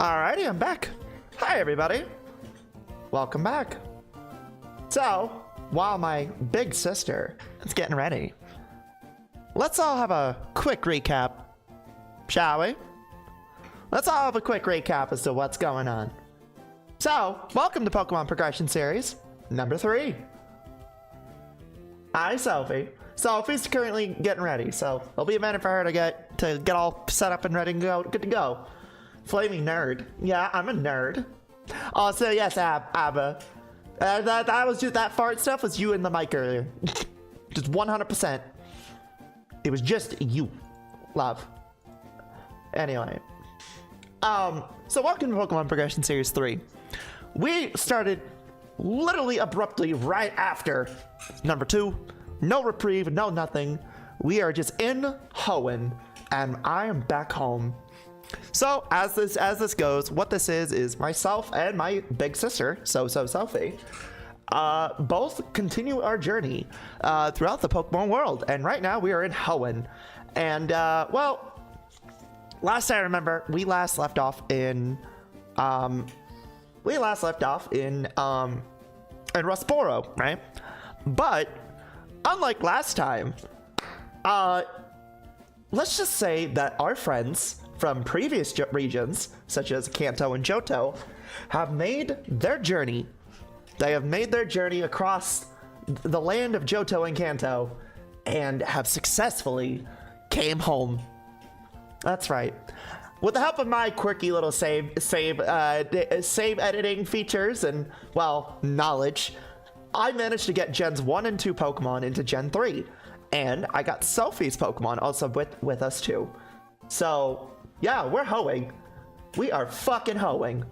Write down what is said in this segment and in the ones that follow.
Alrighty, I'm back. Hi, everybody. Welcome back. So, while my big sister is getting ready, let's all have a quick recap, shall we? Let's all have a quick recap as to what's going on. So, welcome to Pokemon Progression Series number 3. Hi, Sophie. Sophie's currently getting ready, so it'll be a minute for her to get all set up and ready and good to go. Flamie nerd. Yeah, I'm a nerd. Also, yes, Abba. That was just, that fart stuff was you in the mic earlier. Just 100%. It was just you, love. Anyway. So welcome to Pokemon Progression Series 3. We started literally abruptly right after number 2. No reprieve, no nothing. We are just in Hoenn, and I am back home. So as this goes, what this is myself and my big sister, Sososophie, both continue our journey throughout the Pokemon world. And right now we are in Hoenn. And well, last I remember, we last left off in Rustboro, right? But unlike last time, let's just say that our friends from previous regions, such as Kanto and Johto, have made their journey. They have made their journey across the land of Johto and Kanto and have successfully came home. That's right. With the help of my quirky little save editing features and, well, knowledge, I managed to get Gens 1 and 2 Pokemon into Gen 3. And I got Sophie's Pokemon also with us too. So, yeah, we're hoeing. We are fucking hoeing.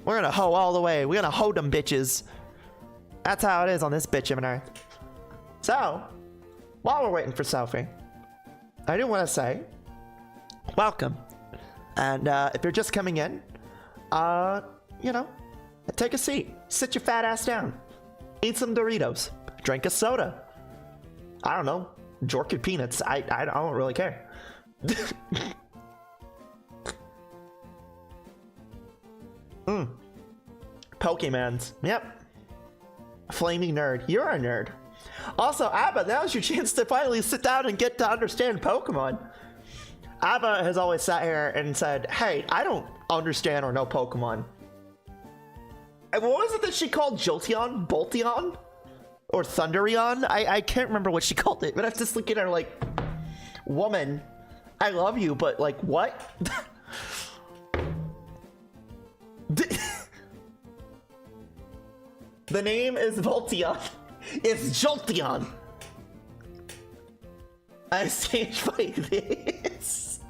We're gonna hoe all the way. We're gonna hoe them bitches. That's how it is on this bitch of an earth. So, while we're waiting for Sophie, I do want to say, welcome. And if you're just coming in, you know, take a seat. Sit your fat ass down. Eat some Doritos. Drink a soda. I don't know. Jork your peanuts. I don't really care. Pokemons. Yep. Flamie nerd. You're a nerd. Also, Abba, now's your chance to finally sit down and get to understand Pokemon. Abba has always sat here and said, hey, I don't understand or know Pokemon. And what was it that she called Jolteon? Bolteon? Or Thunderion? I can't remember what she called it, but I was just looking at her like, woman, I love you, but like, what? The name is Volteon. It's Jolteon. I changed my this.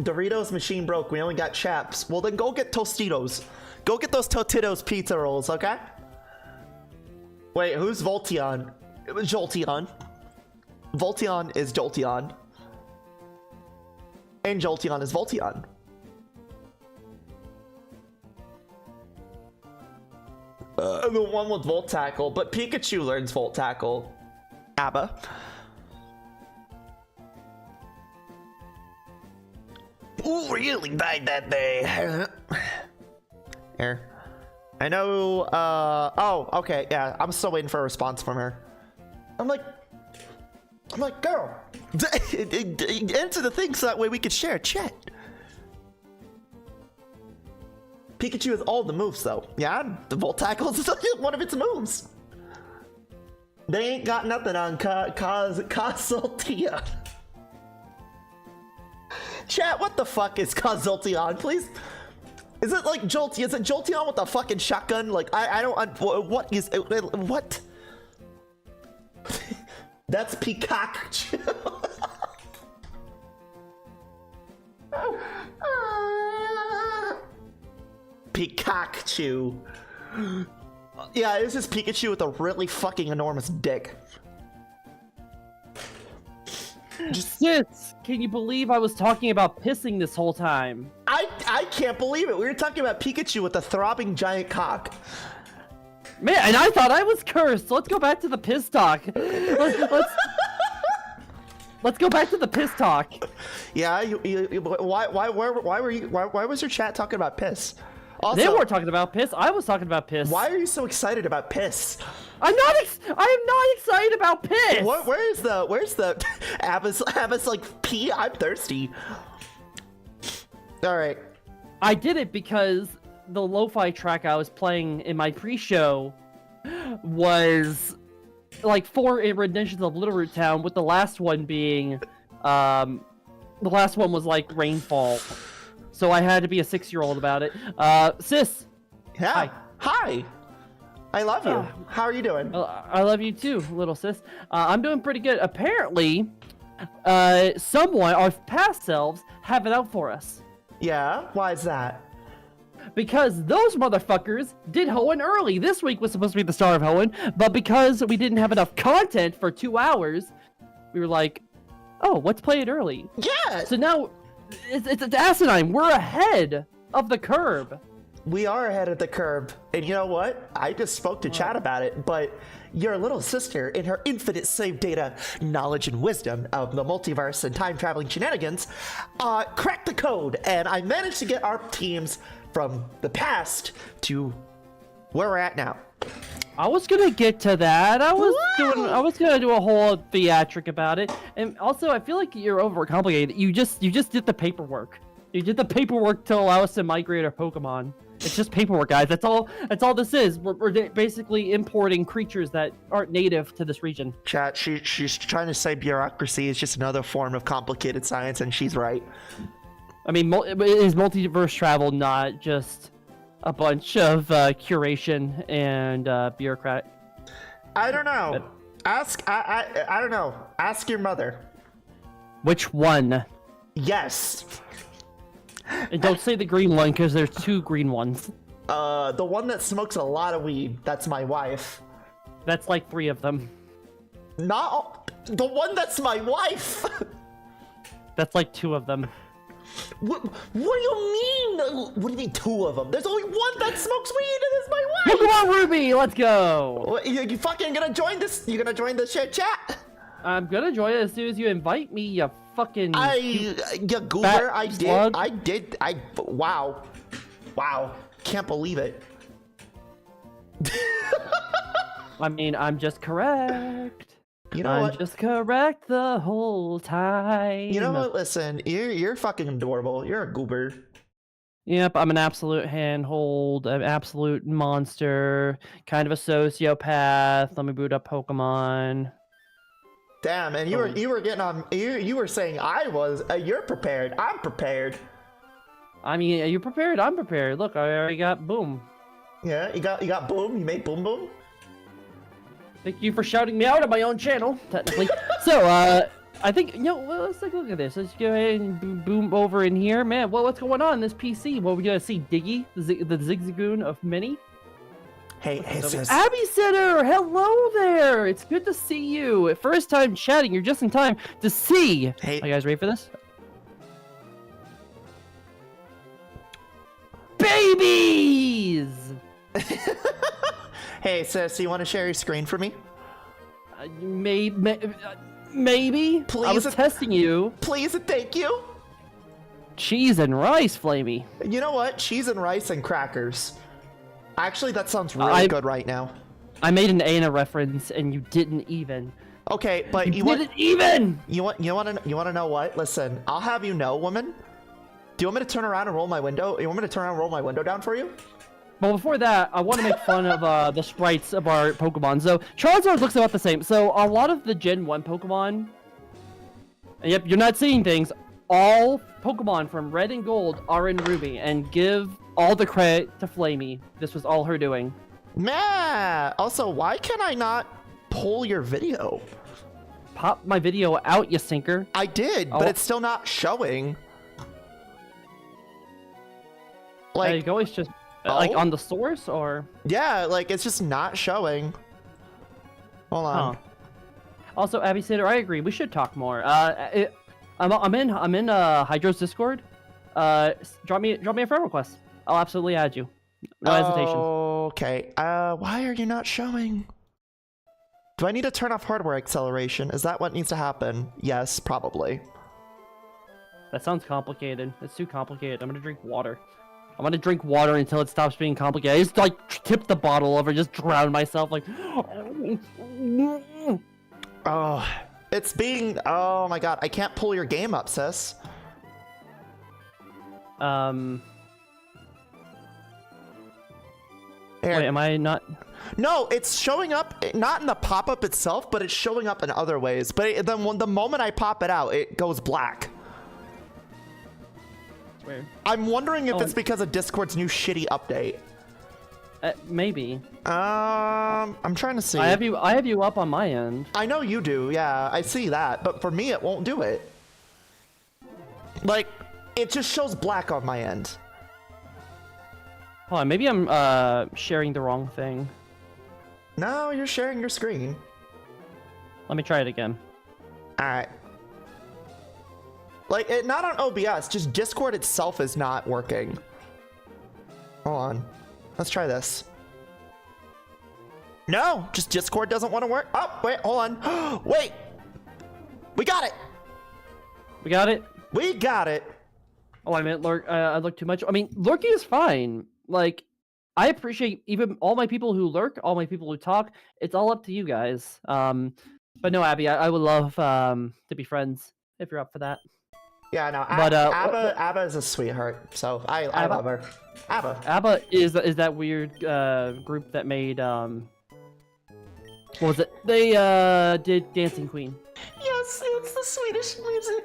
Doritos machine broke. We only got chaps. Well, then go get Tostitos. Go get those Totitos pizza rolls, okay? Wait, who's Volteon? It was Jolteon. Volteon is Jolteon. And Jolteon is Volteon. The one with Volt Tackle, but Pikachu learns Volt Tackle. Abba. Ooh, really died that day. Here. I know, oh, okay, yeah, I'm still waiting for a response from her. I'm like, girl, answer the thing so that way we could share a chat. Pikachu has all the moves, though. Yeah, the Volt Tackle is one of its moves. They ain't got nothing on Cazaltia. Chat, what the fuck is Cazaltion, please? Is it like Jolteon? Is it Jolteon with the fucking shotgun? Like, I don't, what is, what? That's Pikachu. Pikachu. Yeah, it's just Pikachu with a really fucking enormous dick. Sis, can you believe I was talking about pissing this whole time? I can't believe it. We were talking about Pikachu with a throbbing giant cock. Man, and I thought I was cursed. Let's go back to the piss talk. Let's let's go back to the piss talk. Yeah, why was your chat talking about piss? Also, They weren't talking about piss. I was talking about piss. why are you so excited about piss? I am not excited about piss. Where's the Abba's like pee? I'm thirsty. All right. I did it because the lo-fi track I was playing in my pre-show was like 4 renditions of Little Root Town, with the last one being, the last one was like Rainfall. So I had to be a 6-year-old about it. Sis. Yeah. Hi. I love you. How are you doing? I love you too, little sis. I'm doing pretty good. Apparently, someone, our past selves, have it out for us. Yeah? Why is that? Because those motherfuckers did Hoenn early. This week was supposed to be the start of Hoenn, but because we didn't have enough content for 2 hours, we were like, oh, let's play it early. Yeah! So now, it's asinine. We're ahead of the curve. We are ahead of the curve. And you know what? I just spoke to chat about it, but your little sister, in her infinite save data knowledge and wisdom of the multiverse and time traveling shenanigans, cracked the code, and I managed to get our teams from the past to where we're at now. I was gonna get to that. I was gonna do a whole theatric about it. And also, I feel like you're overcomplicated. You just did the paperwork. You did the paperwork to allow us to migrate our Pokemon. It's just paperwork, guys. That's all this is. We're basically importing creatures that aren't native to this region. Chat, she's trying to say bureaucracy is just another form of complicated science, and she's right. I mean, is multiverse travel not just a bunch of curation and bureaucrat? I don't know. I don't know. Ask your mother. Which one? Yes. And don't say the green one, because there's 2 green ones. The one that smokes a lot of weed. That's my wife. That's like 3 of them. Not all, the one that's my wife. That's like 2 of them. What do you mean? What do you mean 2 of them? There's only one that smokes weed, and it's my wife. Pokemon Ruby, let's go. What, you fucking gonna join this? You gonna join the shit chat? I'm gonna join it as soon as you invite me, you fucking... You goober, I slug. did, wow. Can't believe it. I mean, I'm just correct. You know I'm what? just correct the whole time. You know what? Listen, you're fucking adorable. You're a goober. Yep, I'm an absolute handhold, an absolute monster, kind of a sociopath. Let me boot up Pokemon. Damn, and you were getting on. You were saying I was. You're prepared. I'm prepared. I mean, are you prepared? I'm prepared. Look, I already got Boom. Yeah, you got Boom. You made Boom Boom. Thank you for shouting me out on my own channel, technically. So, I think, let's take a look at this. Let's go ahead and boom over in here. Man, what's going on in this PC? Well, we gotta see Diggy, the Zigzagoon of many. Hey, sis. Abby Sitter, hello there. It's good to see you. First time chatting, you're just in time to see. Hey. Are you guys ready for this? Babies! Hey, sis, you want to share your screen for me? Maybe. Please. I was testing you. Please and thank you. Cheese and rice, Flamie. You know what? Cheese and rice and crackers. Actually, that sounds really good right now. I made an Ana reference and you didn't even. Okay, but you didn't even. You want to know what? Listen, I'll have you know, woman. Do you want me to turn around and roll my window? You want me to turn around and roll my window down for you? Well, before that, I want to make fun of the sprites of our Pokemon. So, Charizard looks about the same. So, a lot of the Gen 1 Pokemon... And yep, you're not seeing things. All Pokemon from Red and Gold are in Ruby. And give all the credit to Flamie. This was all her doing. Man! Also, why can I not pull your video? Pop my video out, you sinker. I did, but it's still not showing. Like, you can always just... Like on the source, or? Yeah, like it's just not showing. Hold on. Huh. Also, Abby Sitter, I agree. We should talk more. I'm in Hydro's Discord. Drop me a friend request. I'll absolutely add you. No hesitation. Okay. Why are you not showing? Do I need to turn off hardware acceleration? Is that what needs to happen? Yes, probably. That sounds complicated. It's too complicated. I'm gonna drink water. I'm gonna drink water until it stops being complicated. I just like tip the bottle over, just drown myself like. Oh, it's being. Oh my god, I can't pull your game up, sis. Here. Wait, am I not? No, it's showing up not in the pop-up itself, but it's showing up in other ways. But then the moment I pop it out, it goes black. It's weird. I'm wondering if it's because of Discord's new shitty update. Maybe. I'm trying to see. I have you up on my end. I know you do, yeah, I see that, but for me it won't do it. Like, it just shows black on my end. Hold on, maybe I'm sharing the wrong thing. No, you're sharing your screen. Let me try it again. Alright. Like, not on OBS, just Discord itself is not working. Hold on. Let's try this. No, just Discord doesn't want to work. Oh, wait, hold on. Wait. We got it. We got it? We got it. Oh, I meant lurk. I look too much. I mean, lurking is fine. Like, I appreciate even all my people who lurk, all my people who talk. It's all up to you guys. But no, Abby, I would love to be friends if you're up for that. Yeah, no, but Abba is a sweetheart, so I love her. Abba is that weird group that made what was it? They did Dancing Queen. Yes, it's the Swedish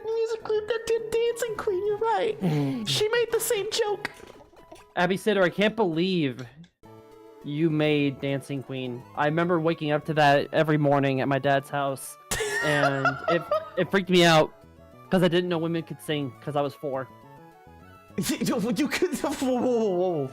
music group that did Dancing Queen. You're right. She made the same joke. Abby Sitter, I can't believe you made Dancing Queen. I remember waking up to that every morning at my dad's house, and it freaked me out because I didn't know women could sing because I was 4. You could. Whoa.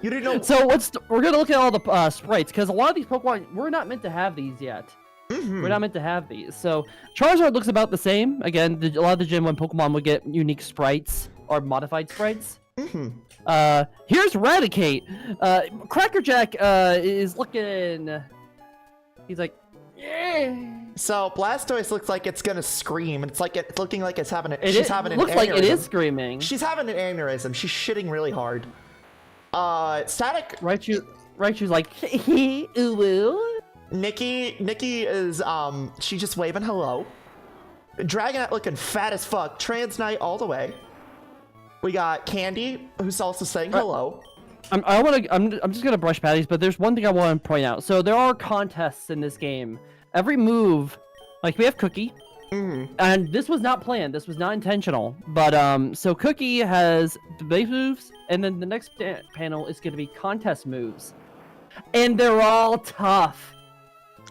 You didn't know. So we're gonna look at all the sprites because a lot of these Pokemon we're not meant to have these yet. We're not meant to have these. So Charizard looks about the same. Again, a lot of the Gen 1 Pokemon would get unique sprites or modified sprites. Here's Raticate. Crackerjack is looking. He's like, yeah. So Blastoise looks like it's gonna scream. It's like it's looking like it's having a. She's having an aneurysm. Looks like it is screaming. She's having an aneurysm. She's shitting really hard. Static. Raichu's like, ooh. Nikki is she's just waving hello. Dragonite looking fat as fuck. Transnite all the way. We got Candy, who's also saying hello. I'm just gonna brush patties, but there's one thing I want to point out. So there are contests in this game. Every move, like we have Cookie, and this was not planned. This was not intentional. But so Cookie has the base moves, and then the next panel is gonna be contest moves, and they're all tough.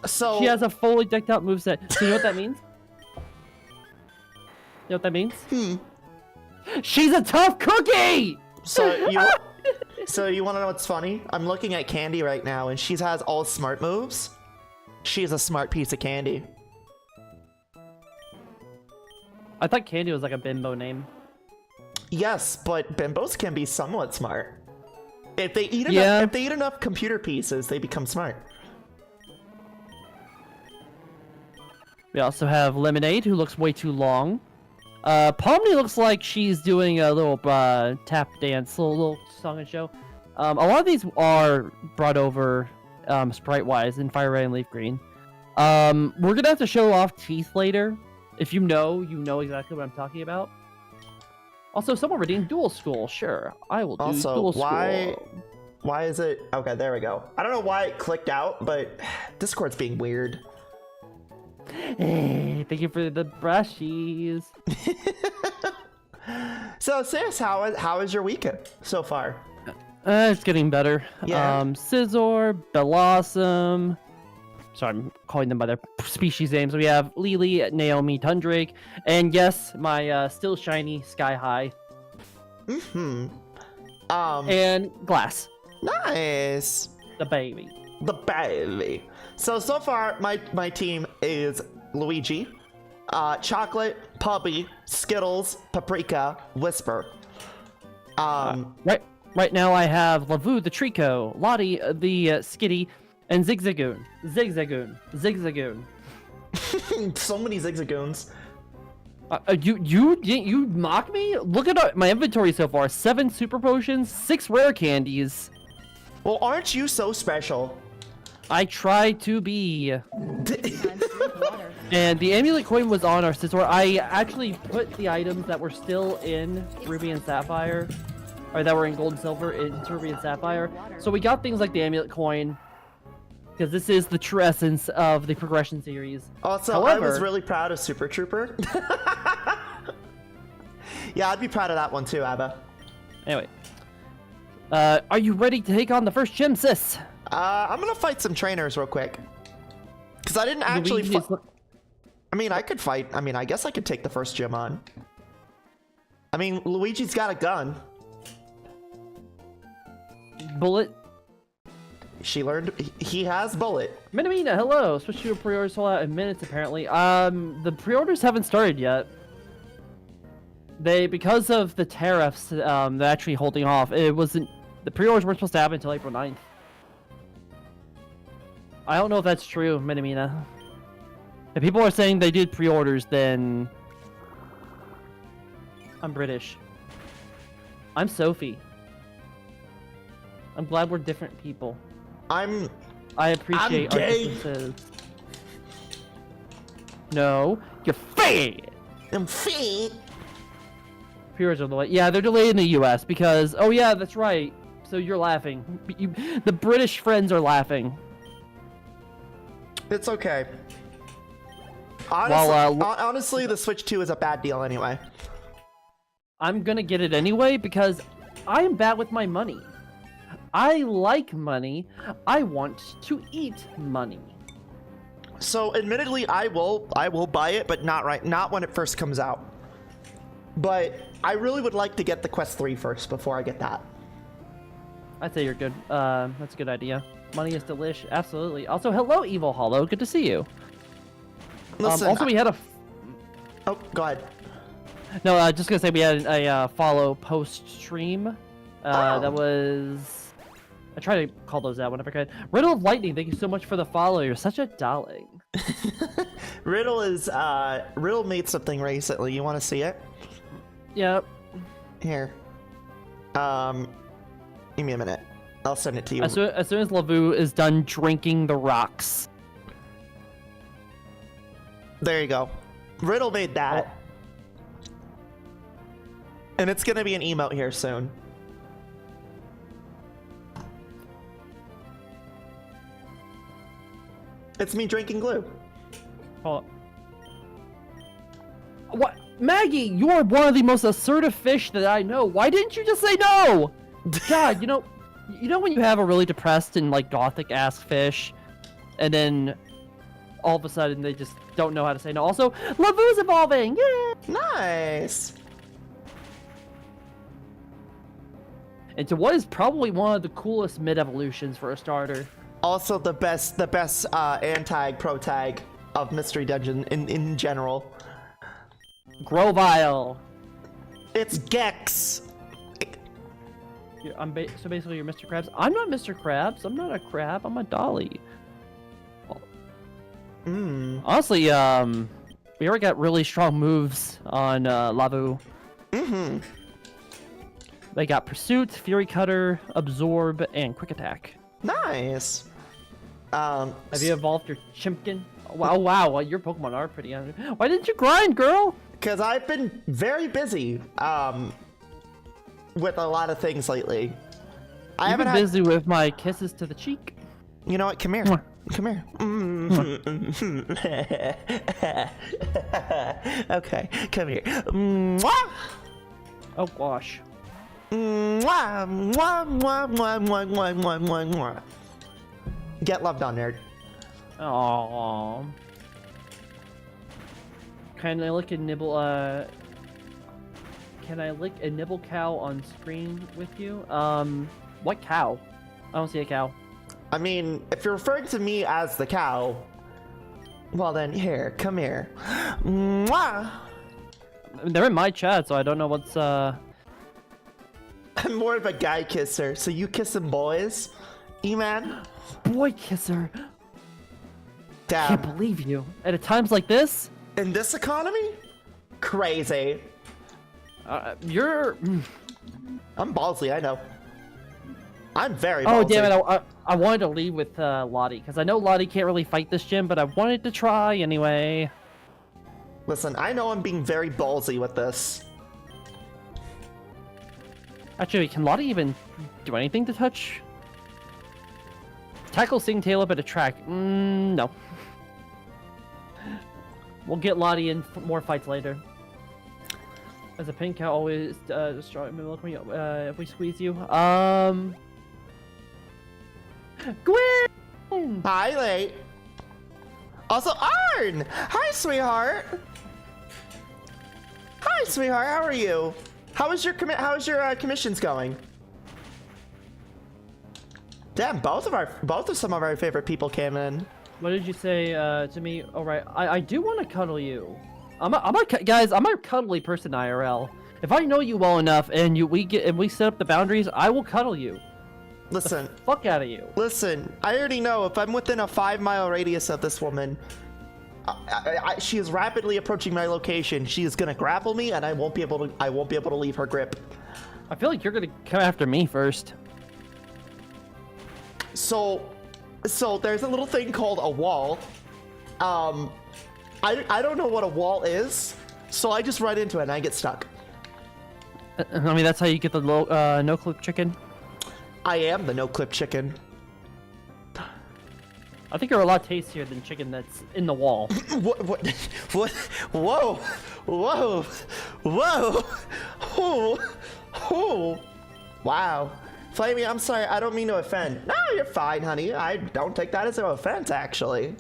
So she has a fully decked out moveset. So you know what that means? You know what that means? She's a tough cookie! So you want to know what's funny? I'm looking at Candy right now, and she has all smart moves. She's a smart piece of candy. I thought Candy was like a bimbo name. Yes, but bimbos can be somewhat smart. If they eat enough computer pieces, they become smart. We also have Lemonade, who looks way too long. Pomni looks like she's doing a little tap dance, little song and show. A lot of these are brought over sprite-wise in Fire Red and Leaf Green. We're gonna have to show off teeth later. If you know exactly what I'm talking about. Also, someone redeemed Dual School. Sure, I will do Dual School. Why is it? Okay, there we go. I don't know why it clicked out, but Discord's being weird. Thank you for the brushies. So, sis, how is your weekend so far? It's getting better. Yeah. Scizor, Blossom. Sorry, I'm calling them by their species names. We have Lily, Naomi, Tundrake, and yes, my still shiny Sky High. And Glass. Nice. The baby. The baby. So far, my team is Luigi, Chocolate, Puppy, Skittles, Paprika, Whisper. Right now I have Lavu the Trico, Lottie the Skitty, And Zigzagoon. Zigzagoon. Zigzagoon. So many zigzagoons. You mock me? Look at my inventory so far. 7 super potions, 6 rare candies. Well, aren't you so special? I try to be. And the amulet coin was on our store. I actually put the items that were still in Ruby and Sapphire, or that were in Gold and Silver into Ruby and Sapphire. So we got things like the amulet coin, because this is the true essence of the progression series. Also, However, I was really proud of Super Trooper. Yeah, I'd be proud of that one too, Abba. Anyway. Are you ready to take on the first gym, sis? I'm gonna fight some trainers real quick. Because I didn't actually I mean, I could fight. I mean, I guess I could take the first gym on. I mean, Luigi's got a gun. Bullet. She learned. He has bullet. Minamina, hello. Switch to a pre-order sold out in minutes, apparently. The pre-orders haven't started yet. Because of the tariffs, they're actually holding off. It wasn't. The pre-orders weren't supposed to happen until April 9th. I don't know if that's true, Minamina. If people are saying they did pre-orders, then I'm British. I'm Sophie. I'm glad we're different people. I appreciate our differences. No, you're fat. I'm fat. Pre-orders are delayed. Yeah, they're delayed in the U.S. because. Oh yeah, that's right. So you're laughing. The British friends are laughing. It's okay. Honestly, the Switch 2 is a bad deal anyway. I'm gonna get it anyway because I am bad with my money. I like money. I want to eat money. So, admittedly, I will buy it, but not when it first comes out. But I really would like to get the Quest 3 first before I get that. I'd say you're good. That's a good idea. Money is delish. Absolutely. Also, hello, Evil Hollow. Good to see you. Listen, also, we had a. Oh, go ahead. No, just gonna say we had a follow post stream. That was. I try to call those out whenever I can. Riddle of Lightning, thank you so much for the follow. You're such a darling. Riddle made something recently. You want to see it? Yep. Here. Give me a minute. I'll send it to you. As soon as Lavu is done drinking the rocks. There you go. Riddle made that. And it's gonna be an emote here soon. It's me drinking glue. Hold on. What? Maggie, you are one of the most assertive fish that I know. Why didn't you just say no? God, you know when you have a really depressed and like gothic-ass fish, and then all of a sudden they just don't know how to say no. Also, Lavu's evolving! Yeah! Nice! Into what is probably one of the coolest mid-evolutions for a starter. Also the best anti pro tag of Mystery Dungeon in general. Grovile. It's Gex. So basically you're Mr. Krabs. I'm not Mr. Krabs. I'm not a crab. I'm a dolly. Honestly, we already got really strong moves on Lavu. They got Pursuit, Fury Cutter, Absorb, and Quick Attack. Nice. Have you evolved your Chimpkin? Wow, your Pokemon are pretty. Why didn't you grind, girl? Because I've been very busy with a lot of things lately. I've been busy with my kisses to the cheek. You know what? Come here. Mwah. Come here. Okay, come here. Mwah! Oh gosh. Mwah, mwah, mwah, mwah, mwah, mwah, mwah, mwah, mwah. Get loved on, nerd. Aww. Can I lick a nibble? Can I lick a nibble cow on screen with you? What cow? I don't see a cow. I mean, if you're referring to me as the cow, well then, here, come here. Mwah! They're in my chat, so I don't know what's, I'm more of a guy kisser, so you kissing boys? E-man? boy kisser. Damn. Can't believe you. At times like this? In this economy? Crazy. You're... I'm ballsy, I know. I'm very Oh, ballsy. damn it. I wanted to leave with Lottie, because I know Lottie can't really fight this gym, but I wanted to try anyway. Listen, I know I'm being very ballsy with this. Actually, can Lottie even do anything to touch? Tackle Singtail up at a track. No. We'll get Lottie in more fights later. As a pink cow always destroy if we squeeze you. Gwen! Hi, late. Also, Arn! Hi, sweetheart. Hi, sweetheart. How are you? How's your commissions going? Damn, both of some of our favorite people came in. What did you say to me? All right, I do want to cuddle you. Guys, I'm a cuddly person IRL. If I know you well enough and we set up the boundaries, I will cuddle you. Listen, Fuck out of you. listen. I already know if I'm within a 5-mile radius of this woman, she is rapidly approaching my location. She is gonna grapple me, and I won't be able to leave her grip. I feel like you're gonna come after me first. So there's a little thing called a wall. I don't know what a wall is, so I just run into it and I get stuck. I mean, that's how you get the no-clip chicken. I am the no-clip chicken. I think you're a lot tastier than chicken that's in the wall. What? Whoa! Whoa! Whoa! Oh! Wow. Flamie, I'm sorry, I don't mean to offend. No, you're fine, honey. I don't take that as an offense, actually.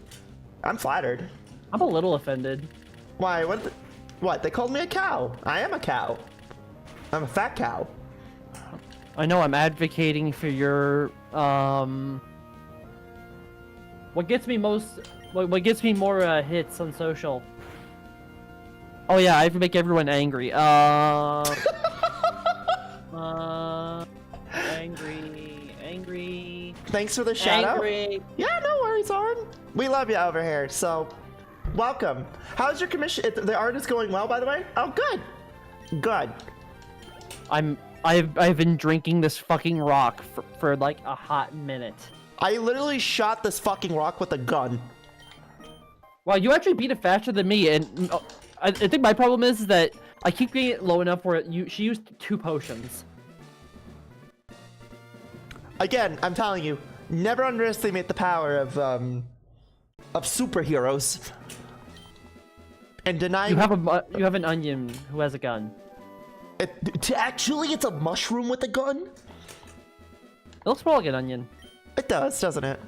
I'm flattered. I'm a little offended. Why? What? They called me a cow. I am a cow. I'm a fat cow. I know I'm advocating for your what gets me more hits on social. Oh yeah, I make everyone angry. Angry. Thanks for the shout out. Angry. Yeah, no worries, Arn. We love you over here, so welcome. How's your commission? The art is going well, by the way? Oh, good. Good. I've been drinking this fucking rock for like a hot minute. I literally shot this fucking rock with a gun. Wow, you actually beat it faster than me, and I think my problem is that I keep getting it low enough where she used 2 potions. Again, I'm telling you, never underestimate the power of superheroes. And denying You have an onion who has a gun. Actually, it's a mushroom with a gun? It looks more like an onion. It does, doesn't it?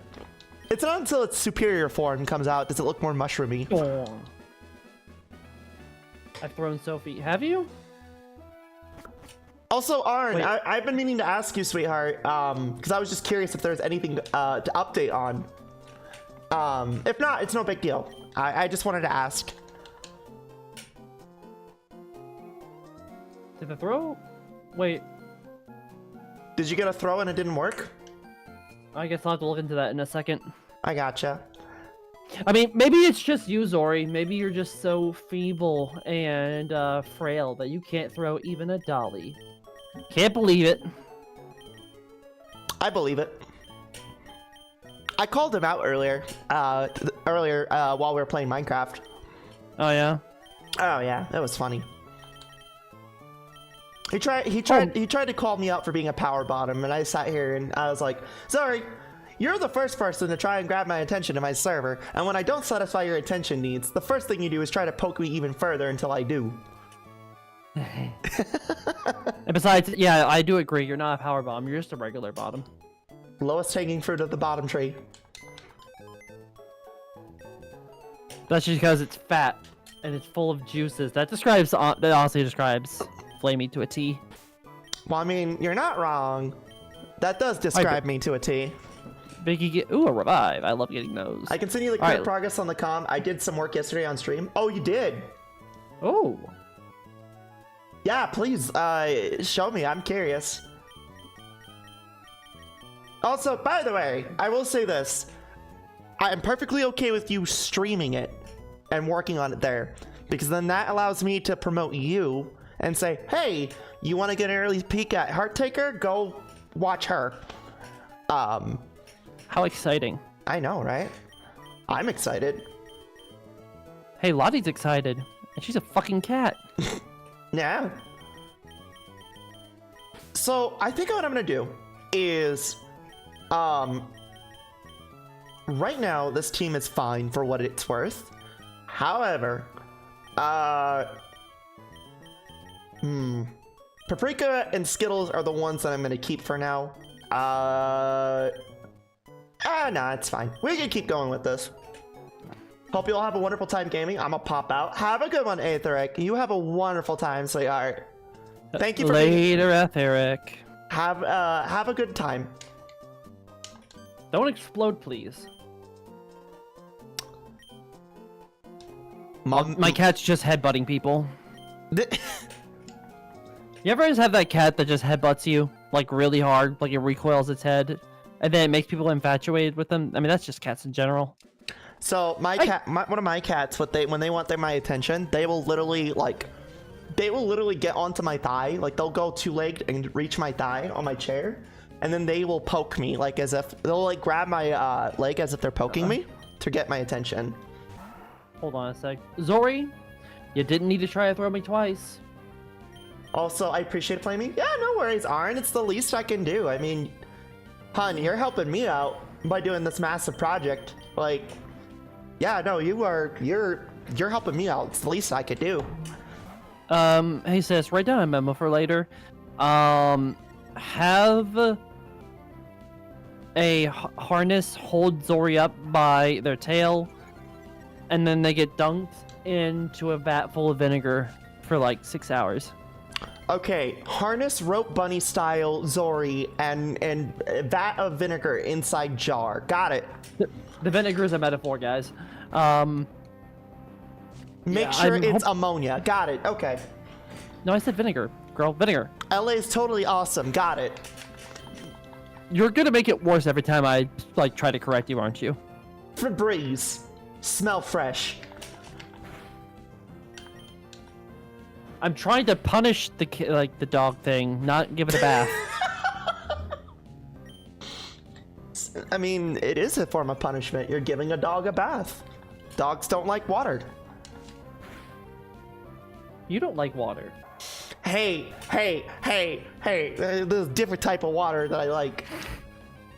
It's not until its superior form comes out does it look more mushroomy. Oh. I've thrown Sophie. Have you? Also, Arn, Wait. I've been meaning to ask you, sweetheart, because I was just curious if there's anything to update on. If not, it's no big deal. I just wanted to ask. Did the throw? Wait, Did you get a throw and it didn't work? I guess I'll have to look into that in a second. I gotcha. I mean, maybe it's just you, Zori. Maybe you're just so feeble and frail that you can't throw even a dolly. Can't believe it. I believe it. I called him out earlier. While we were playing Minecraft. Oh yeah. Oh yeah, that was funny. He tried to call me out for being a power bottom, and I sat here and I was like, sorry, you're the first person to try and grab my attention in my server, and when I don't satisfy your attention needs, the first thing you do is try to poke me even further until I do. And besides, yeah, I do agree. You're not a power bomb. You're just a regular bottom. Lowest hanging fruit of the bottom tree. That's just because it's fat and it's full of juices. That honestly describes Flamie to a T. Well, I mean, you're not wrong. That does describe me to a T. Biggie, ooh, a revive. I love getting those. I can send you the quick progress on the comm. I did some work yesterday on stream. Oh, you did? Oh. Yeah, please, show me. I'm curious. Also, by the way, I will say this. I am perfectly okay with you streaming it and working on it there, because then that allows me to promote you and say, hey, you want to get an early peek at Heart Taker? Go watch her. How exciting. I know, right? I'm excited. Hey, Lottie's excited. And she's a fucking cat. Yeah. So I think what I'm gonna do is, right now this team is fine for what it's worth. However, Paprika and Skittles are the ones that I'm gonna keep for now. Nah, it's fine. We can keep going with this. Hope you all have a wonderful time gaming. I'm gonna pop out. Have a good one, Aetheric. You have a wonderful time, sweetheart. Thank you for Later, Aetheric. have a good time. Don't explode, please. My cat's just headbutting people. You ever just have that cat that just headbutts you, like, really hard, like it recoils its head, and then it makes people infatuated with them? I mean, that's just cats in general. So one of my cats, when they want my attention, they will literally get onto my thigh, like they'll go two-legged and reach my thigh on my chair, and then they will poke me, like as if they'll like grab my leg as if they're poking me to get my attention. Hold on a sec. Zori, you didn't need to try to throw me twice. Also, I appreciate Flamie. Yeah, no worries, Arn. It's the least I can do. I mean, hon, you're helping me out by doing this massive project. Like, yeah, no, you're helping me out. It's the least I could do. Hey sis, write down a memo for later. Have a harness hold Zori up by their tail, and then they get dunked into a vat full of vinegar for like 6 hours. Okay, harness rope bunny style Zori and vat of vinegar inside jar. Got it. The vinegar is a metaphor, guys. Make sure it's ammonia. Got it. Okay. No, I said vinegar, girl. Vinegar. LA's totally awesome. Got it. You're gonna make it worse every time I like try to correct you, aren't you? Febreze. Smell fresh. I'm trying to punish the the dog thing, not give it a bath. I mean, it is a form of punishment. You're giving a dog a bath. Dogs don't like water. You don't like water. Hey. There's a different type of water that I like.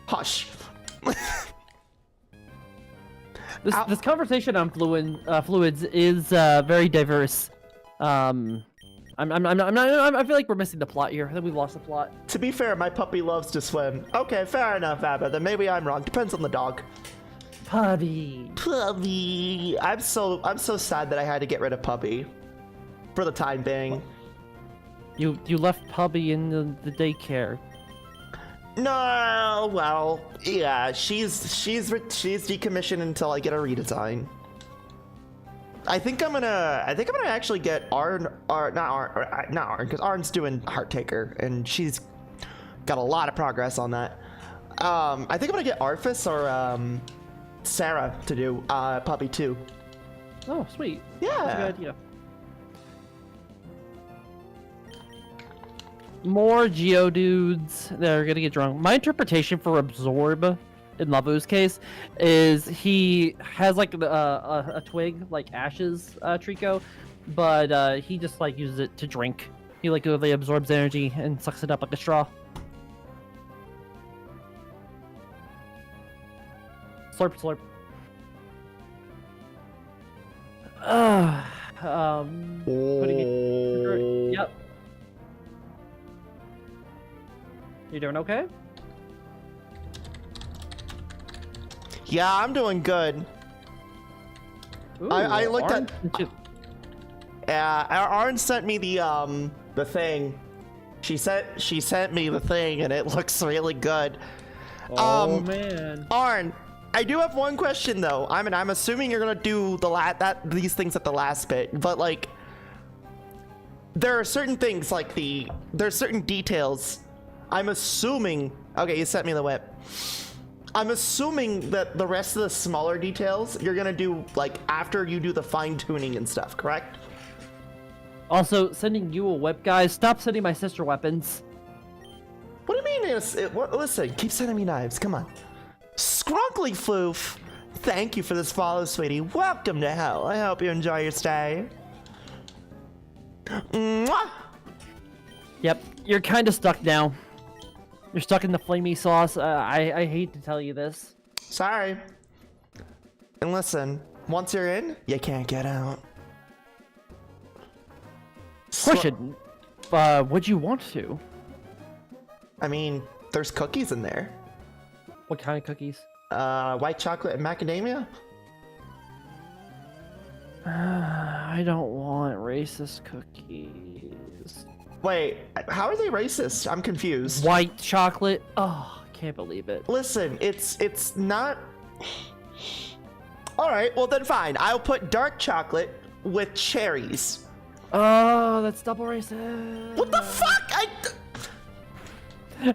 Hush. This conversation on fluids is very diverse. I feel like we're missing the plot here. I think we've lost the plot. To be fair, my puppy loves to swim. Okay, fair enough, Abba. Then maybe I'm wrong. Depends on the dog. Puppy. I'm so sad that I had to get rid of Puppy for the time being. You left Puppy in the daycare. No, well, yeah, she's decommissioned until I get a redesign. I think I'm gonna actually get Arn, because Arn's doing Heart Taker, and she's got a lot of progress on that. I think I'm gonna get Arfus or Sarah to do Puppy 2. Oh, sweet. Yeah. That's a good idea. More Geodudes that are gonna get drunk. My interpretation for Absorb, in Labu's case, is he has like a twig, like Ash's Trico, but he just like uses it to drink. He like literally absorbs energy and sucks it up like a straw. Slurp, slurp. Putting it. Yep. You doing okay? Yeah, I'm doing good. Ooh, I looked at. Orange. Yeah, Arn sent me the thing. She sent me the thing, and it looks really good. Oh man. Arn, I do have one question though. I'm assuming you're gonna do these things at the last bit, but like, there are certain things like there's certain details I'm assuming... Okay, you sent me the whip. I'm assuming that the rest of the smaller details you're gonna do, like, after you do the fine-tuning and stuff, correct? Also, sending you a whip, guys. Stop sending my sister weapons. What do you mean? Listen, keep sending me knives. Come on. Scrunkly Floof, thank you for this follow, sweetie. Welcome to hell. I hope you enjoy your stay. Mwah! Yep, you're kind of stuck now. You're stuck in the Flamie sauce. I hate to tell you this. Sorry. And listen, once you're in, you can't get out. Question, would you want to? I mean, there's cookies in there. What kind of cookies? White chocolate and macadamia? I don't want racist cookies. Wait, how are they racist? I'm confused. White chocolate? Oh, can't believe it. Listen, it's not... Alright, well then fine. I'll put dark chocolate with cherries. Oh, that's double racist. What the fuck?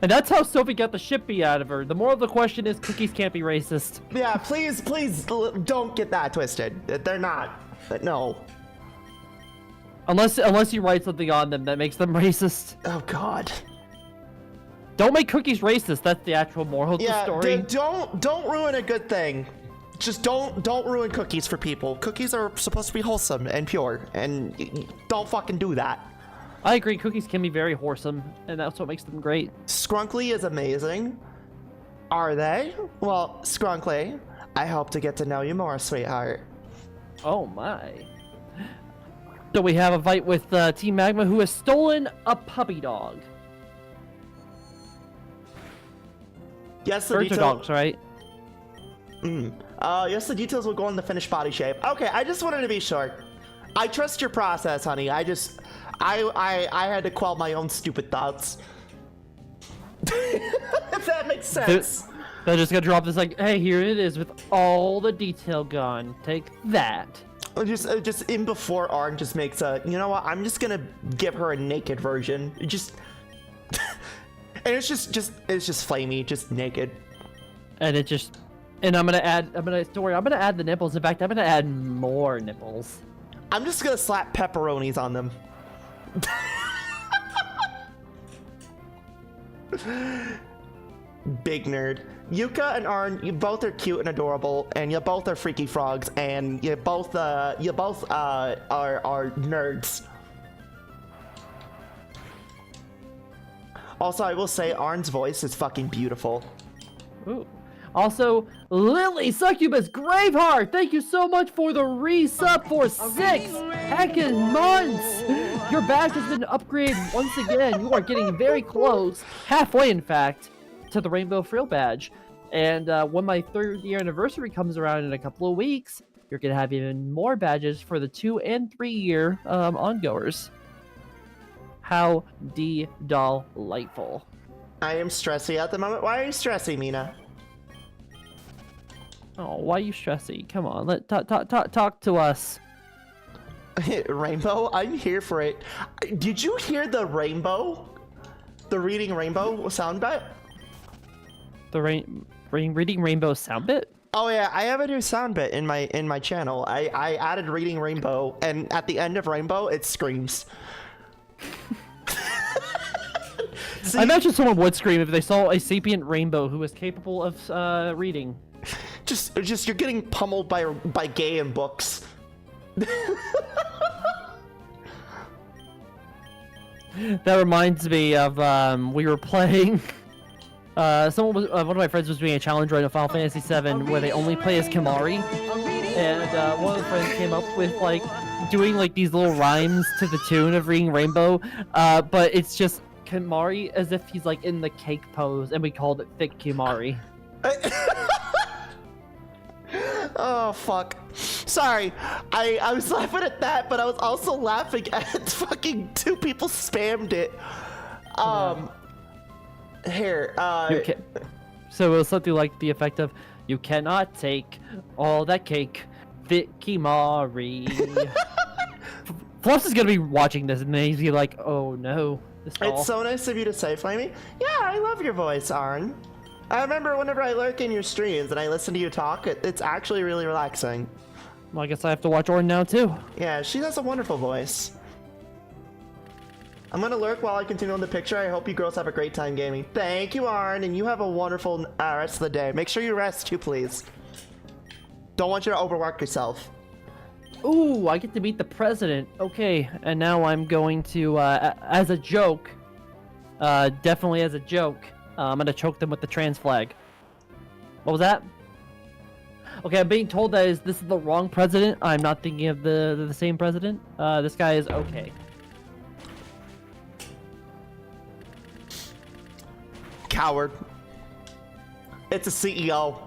And that's how Sophie got the shit beat out of her. The moral of the question is cookies can't be racist. Yeah, please don't get that twisted. They're not. No. Unless you write something on them that makes them racist. Oh god. Don't make cookies racist. That's the actual moral of the story. Don't ruin a good thing. Just don't ruin cookies for people. Cookies are supposed to be wholesome and pure, and don't fucking do that. I agree, cookies can be very wholesome, and that's what makes them great. Scrunkly is amazing. Are they? Well, Scrunkly, I hope to get to know you more, sweetheart. Oh my. So we have a fight with Team Magma, who has stolen a puppy dog. Yes, the Birds are dogs, right? Yes, the details will go in the finished body shape. Okay, I just wanted to be sure. I trust your process, honey. I had to quell my own stupid thoughts. If that makes sense. They're just gonna drop this like, hey, here it is with all the detail gone. Take that. Just in before Arn just makes a, you know what? I'm just gonna give her a naked version. Just, and it's just Flamie, just naked. And it just, and I'm gonna add the nipples. In fact, I'm gonna add more nipples. I'm just gonna slap pepperonis on them. Big nerd. Yuka and Arn, you both are cute and adorable, and you both are freaky frogs, and you both are nerds. Also, I will say Arn's voice is fucking beautiful. Ooh. Also, Lily Succubus Graveheart, thank you so much for the resub for 6 heckin' months. Your badge has been upgraded once again. You are getting very close, halfway in fact, to the Rainbow Frill badge. And when my 3rd year anniversary comes around in a couple of weeks, you're gonna have even more badges for the 2 and 3 year ongoers. How delightful. I am stressy at the moment. Why are you stressing, Mina? Oh, why are you stressy? Come on, talk to us. Rainbow? I'm here for it. Did you hear the rainbow? The reading rainbow sound bit? The reading rainbow sound bit? Oh yeah, I have a new sound bit in my channel. I added reading rainbow, and at the end of rainbow, it screams. See, I imagine someone would scream if they saw a sapient rainbow who was capable of reading. Just you're getting pummeled by gay in books. That reminds me of we were playing. One of my friends was doing a challenge right in Final Fantasy VII where they only play as Kimahri, and one of the friends came up with like doing like these little rhymes to the tune of Reading Rainbow, but it's just Kimahri as if he's like in the cake pose, and we called it Thick Kimahri. Oh fuck. Sorry. I was laughing at that, but I was also laughing at fucking 2 people spammed it. Here, so it was something like the effect of, you cannot take all that cake, Thick Kimahri. Floss is gonna be watching this and he's gonna be like, oh no. call. It's so nice of you to say, Flamie. Yeah, I love your voice, Arn. I remember whenever I lurk in your streams and I listen to you talk, it's actually really relaxing. Well, I guess I have to watch Orn now too. Yeah, she has a wonderful voice. I'm gonna lurk while I continue on the picture. I hope you girls have a great time gaming. Thank you, Arn, and you have a wonderful rest of the day. Make sure you rest too, please. Don't want you to overwork yourself. Ooh, I get to meet the president. Okay, and now I'm going to, as a joke, definitely as a joke, I'm gonna choke them with the trans flag. What was that? Okay, I'm being told that this is the wrong president. I'm not thinking of the same president. This guy is okay. Coward. It's a CEO.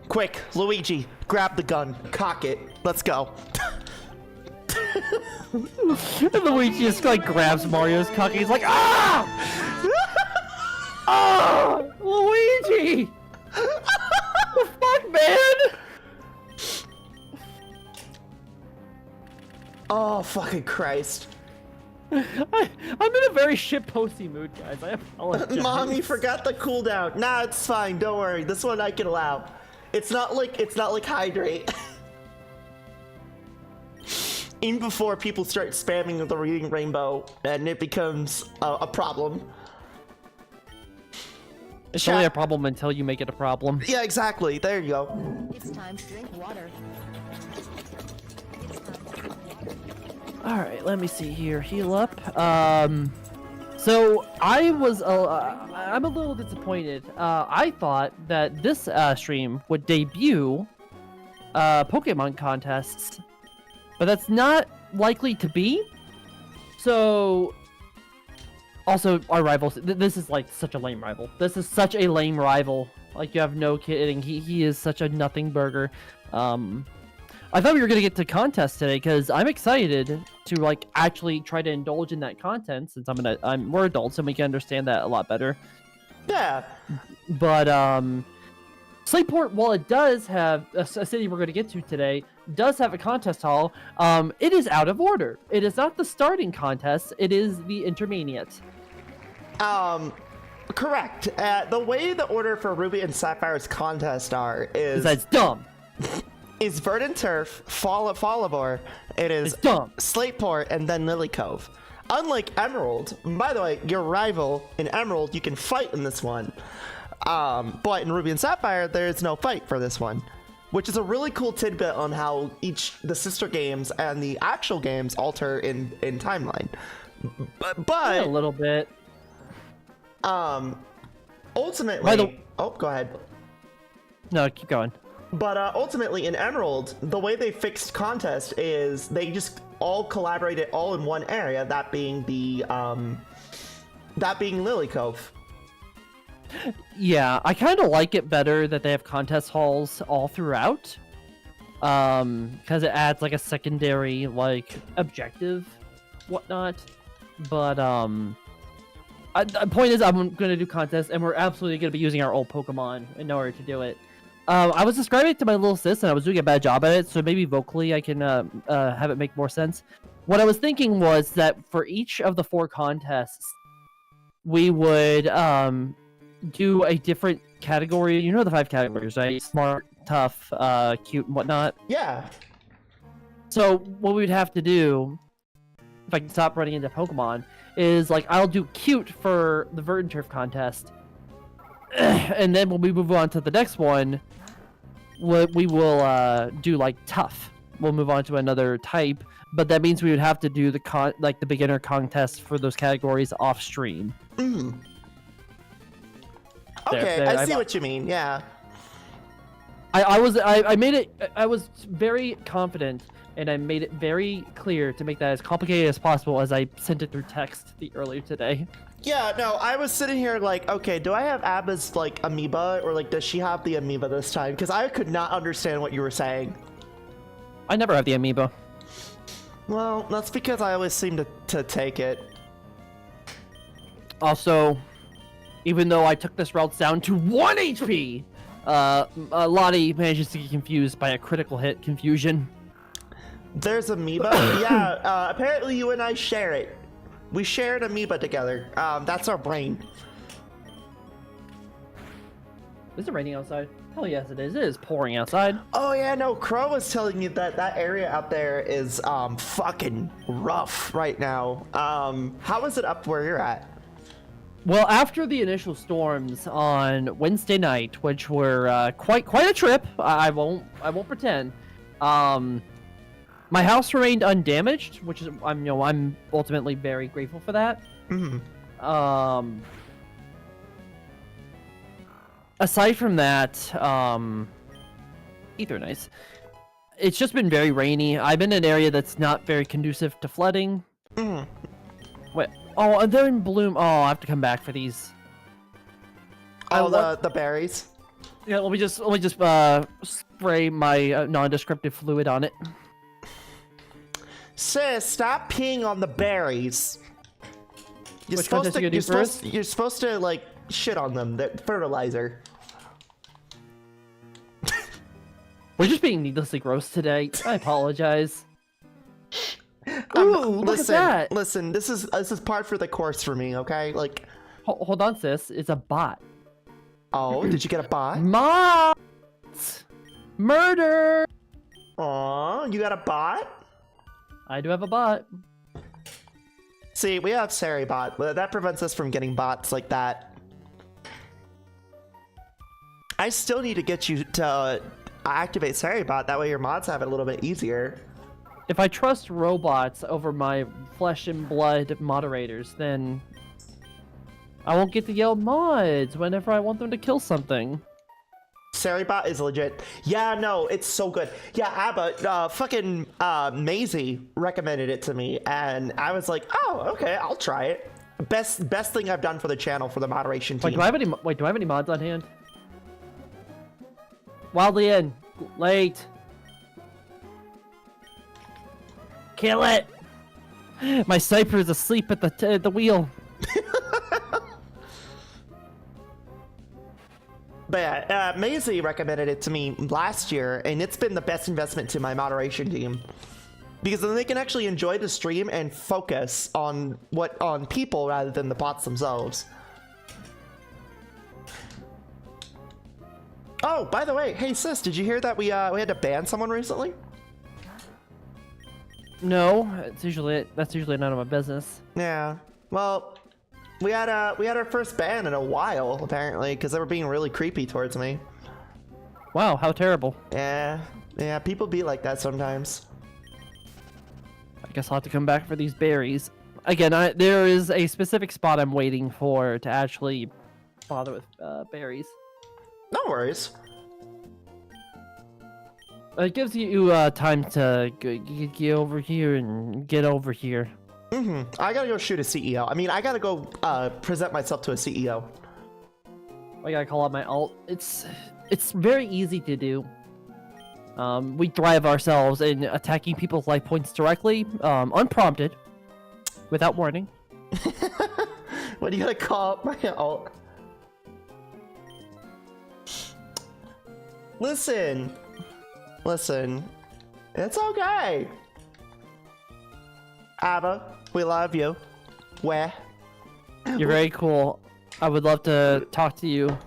Quick, Luigi, grab the gun, cock it. Let's go. Luigi just like grabs Mario's cock. He's like, ah! Oh, Luigi! The fuck, man? Oh, fucking Christ. I'm in a very shitposty mood, guys. I apologize. Mom, you forgot the cooldown. Nah, it's fine. Don't worry. This one I can allow. It's not like hydrate. Even before people start spamming the reading rainbow, and it becomes a problem. It's only a problem until you make it a problem. Yeah, exactly. There you go. It's time to drink water. All right, let me see here. Heal up. So I was, I'm a little disappointed. I thought that this stream would debut Pokemon contests, but that's not likely to be. So, also our rivals. This is like such a lame rival. This is such a lame rival. Like, you have no kidding. He is such a nothing burger. I thought we were gonna get to contest today because I'm excited to like actually try to indulge in that content since we're adults and we can understand that a lot better. Yeah. But Slateport, while it does have a city we're gonna get to today, does have a contest hall. It is out of order. It is not the starting contest. It is the intermediate. Correct. The way the order for Ruby and Sapphire's contest are is That's dumb. Is Verdant Turf, Falivor, it is It's dumb. Slateport, and then Lily Cove. Unlike Emerald, by the way, your rival in Emerald, you can fight in this one. But in Ruby and Sapphire, there's no fight for this one. Which is a really cool tidbit on how the sister games and the actual games alter in timeline. But a little bit. Ultimately... Oh, go ahead. No, keep going. But ultimately, in Emerald, the way they fixed contest is they just all collaborated all in one area, that being Lily Cove. Yeah, I kind of like it better that they have contest halls all throughout. Because it adds like a secondary like objective, whatnot. But the point is, I'm gonna do contests, and we're absolutely gonna be using our old Pokemon in order to do it. I was describing it to my little sis, and I was doing a bad job at it, so maybe vocally I can have it make more sense. What I was thinking was that for each of the 4 contests, we would do a different category. You know the 5 categories, right? Smart, tough, cute, and whatnot. Yeah. So what we'd have to do, if I can stop running into Pokemon, is like I'll do cute for the Verdant Turf contest, and then when we move on to the next one, we will do like tough. We'll move on to another type, but that means we would have to do the beginner contest for those categories off stream. Mm. Okay, I see what you mean. Yeah. I was very confident, and I made it very clear to make that as complicated as possible as I sent it through text earlier today. Yeah, no, I was sitting here like, okay, do I have Abba's, like, amoeba, or, like, does she have the amoeba this time? Because I could not understand what you were saying. I never have the amoeba. Well, that's because I always seem to take it. Also, even though I took this route down to 1 HP, Lottie manages to get confused by a critical hit confusion. There's amoeba? Yeah, apparently you and I share it. We shared amoeba together. That's our brain. Is it raining outside? Hell yes, it is. It is pouring outside. Oh yeah, no, Crow was telling me that that area out there is fucking rough right now. How is it up where you're at? Well, after the initial storms on Wednesday night, which were quite a trip, I won't pretend. My house remained undamaged, which is I'm ultimately very grateful for that. Mm-hmm. Aside from that, either nice. It's just been very rainy. I'm in an area that's not very conducive to flooding. Mm. Wait, oh, they're in bloom. Oh, I have to come back for these. Oh, the berries. Yeah, let me just spray my non-descriptive fluid on it. Sis, stop peeing on the berries. You're Which supposed contest to. you gonna do first? You're supposed to like shit on them. The fertilizer. We're just being needlessly gross today. I apologize. Ooh, look at that. Listen, this is part for the course for me, okay? Like, Hold on, sis. It's a bot. oh, did you get a bot? Mods! Murder! Aw, you got a bot? I do have a bot. See, we have Saribot, but that prevents us from getting bots like that. I still need to get you to activate Saribot, that way your mods have it a little bit easier. If I trust robots over my flesh and blood moderators, then I won't get to yell mods whenever I want them to kill something. Saribot is legit. Yeah, no, it's so good. Yeah, Abba, fucking Maisie recommended it to me, and I was like, oh, okay, I'll try it. Best thing I've done for the channel for the moderation team. Wait, do I have any mods on hand? Wildly in. Late. Kill it! My sniper is asleep at the wheel. But yeah, Maisie recommended it to me last year, and it's been the best investment to my moderation team. Because then they can actually enjoy the stream and focus on people rather than the bots themselves. Oh, by the way, hey sis, did you hear that we had to ban someone recently? No, that's usually none of my business. Yeah. Well, we had our first ban in a while apparently because they were being really creepy towards me. Wow, how terrible. Yeah, people be like that sometimes. I guess I'll have to come back for these berries. Again, there is a specific spot I'm waiting for to actually bother with berries. No worries. It gives you time to get over here and get over here. I gotta go shoot a CEO. I mean, I gotta go present myself to a CEO. I gotta call out my alt. It's very easy to do. We thrive ourselves in attacking people's life points directly, unprompted, without warning. What do you gotta call up my alt? Listen, it's okay. Abba, we love you. Where? You're very cool. I would love to talk to you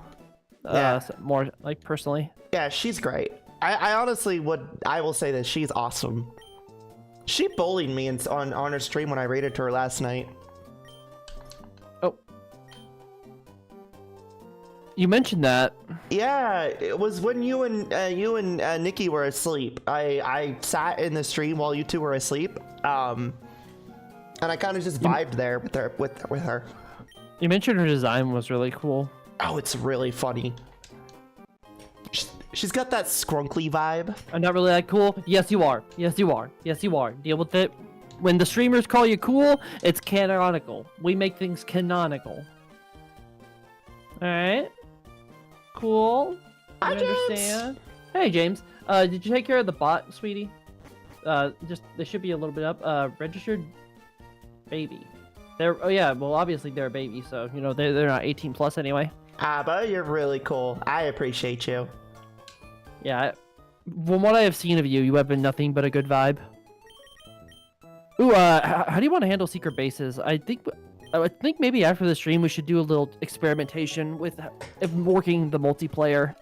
Yeah. more, like, personally. Yeah, she's great. I honestly I will say this, she's awesome. She bullied me on her stream when I raided her last night. Oh. You mentioned that. Yeah, it was when you and Nikki were asleep. I sat in the stream while you two were asleep. And I kind of just vibed there with her. You mentioned her design was really cool. Oh, it's really funny. She's got that skrunkly vibe. I'm not really that cool. Yes, you are. Yes, you are. Yes, you are. Deal with it. When the streamers call you cool, it's canonical. We make things canonical. Alright. Cool. Hi, I understand. Hey, James. Did you take care of the bot, sweetie? They should be a little bit up. Registered baby. Oh yeah, well obviously they're a baby, so you know they're not 18 plus anyway. Abba, you're really cool. I appreciate you. Yeah, from what I have seen of you, you have been nothing but a good vibe. Ooh, how do you want to handle secret bases? I think maybe after the stream we should do a little experimentation with working the multiplayer.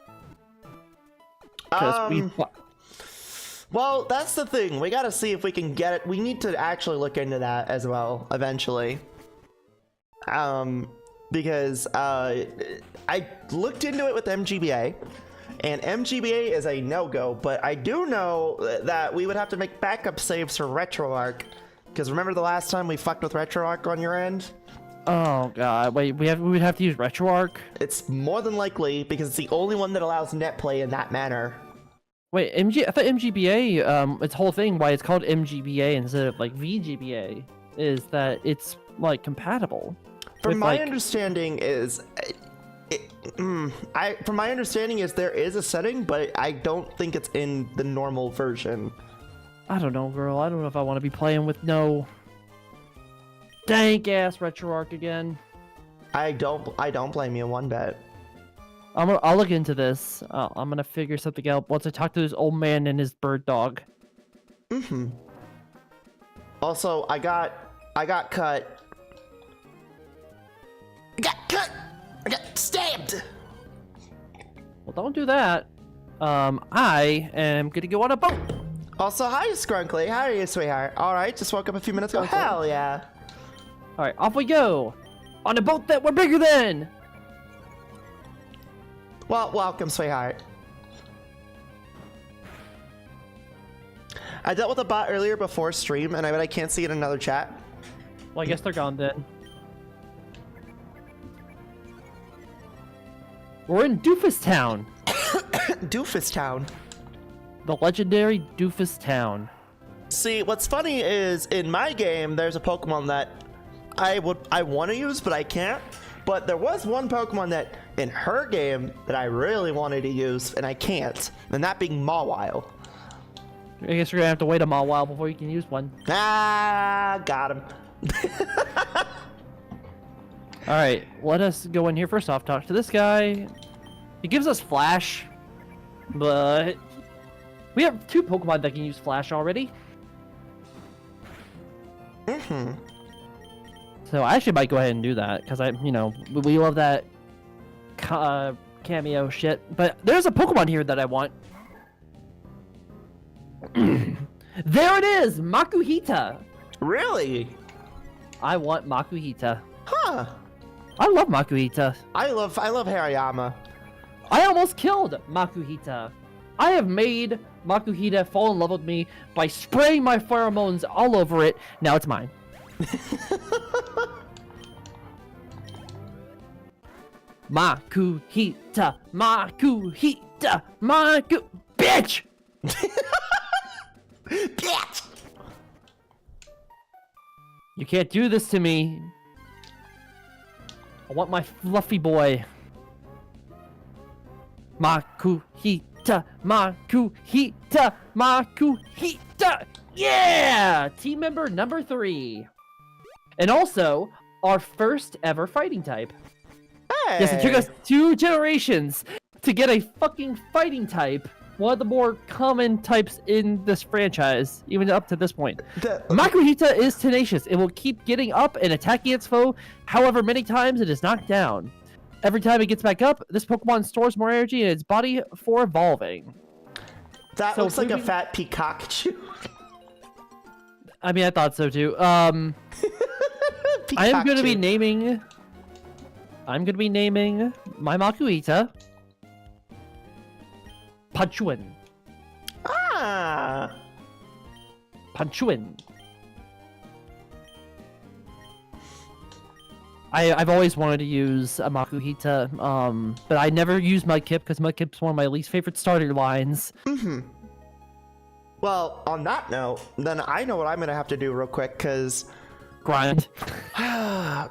Well, that's the thing. We gotta see if we can get it. We need to actually look into that as well eventually. Because I looked into it with MGBA, and MGBA is a no-go. But I do know that we would have to make backup saves for RetroArch. Because remember the last time we fucked with RetroArch on your end? Oh god, wait, we would have to use RetroArch? It's more than likely because it's the only one that allows net play in that manner. Wait, I thought MGBA, its whole thing, why it's called MGBA instead of like VGBA, is that it's like compatible. From my understanding is, from my understanding is there is a setting, but I don't think it's in the normal version. I don't know, girl. I don't know if I want to be playing with no dank ass RetroArch again. I don't blame you one bit. I'll look into this. I'm gonna figure something out once I talk to this old man and his bird dog. Also, I got cut. I got cut. I got stabbed. Well, don't do that. I am gonna go on a boat. Also, hi, Scrunkly. How are you, sweetheart? All right, just woke up a few minutes ago. Hell yeah. All right, off we go. On a boat that we're bigger than. Well, welcome, sweetheart. I dealt with a bot earlier before stream, and I bet I can't see it in another chat. Well, I guess they're gone then. We're in Doofus Town. Doofus Town. The legendary Doofus Town. See, what's funny is in my game, there's a Pokemon that I want to use, but I can't. But there was one Pokemon that in her game that I really wanted to use, and I can't, and that being Mawile. I guess you're gonna have to wait a while before you can use one. Ah, got him. All right, let us go in here first off. Talk to this guy. He gives us Flash, but we have 2 Pokemon that can use Flash already. So I actually might go ahead and do that because we love that cameo shit. But there's a Pokemon here that I want. There it is, Makuhita. Really? I want Makuhita. Huh. I love Makuhita. I love Hariyama. I almost killed Makuhita. I have made Makuhita fall in love with me by spraying my pheromones all over it. Now it's mine. Makuhita, Makuhita, bitch! Bitch! You can't do this to me. I want my fluffy boy. Makuhita, Makuhita, Makuhita! Yeah! Team member number 3. And also, our first ever fighting type. Hey. Yes, it took us 2 generations to get a fucking fighting type. One of the more common types in this franchise, even up to this point. Makuhita is tenacious. It will keep getting up and attacking its foe, however many times it is knocked down. Every time it gets back up, this Pokemon stores more energy in its body for evolving. That looks like a fat Pikachu. I mean, I thought so too. I am going to be naming my Makuhita Punchuin. Ah. Punchuin. I've always wanted to use a Makuhita, but I never used Mudkip because Mudkip's one of my least favorite starter lines. Well, on that note, then I know what I'm gonna have to do real quick, cause Grind.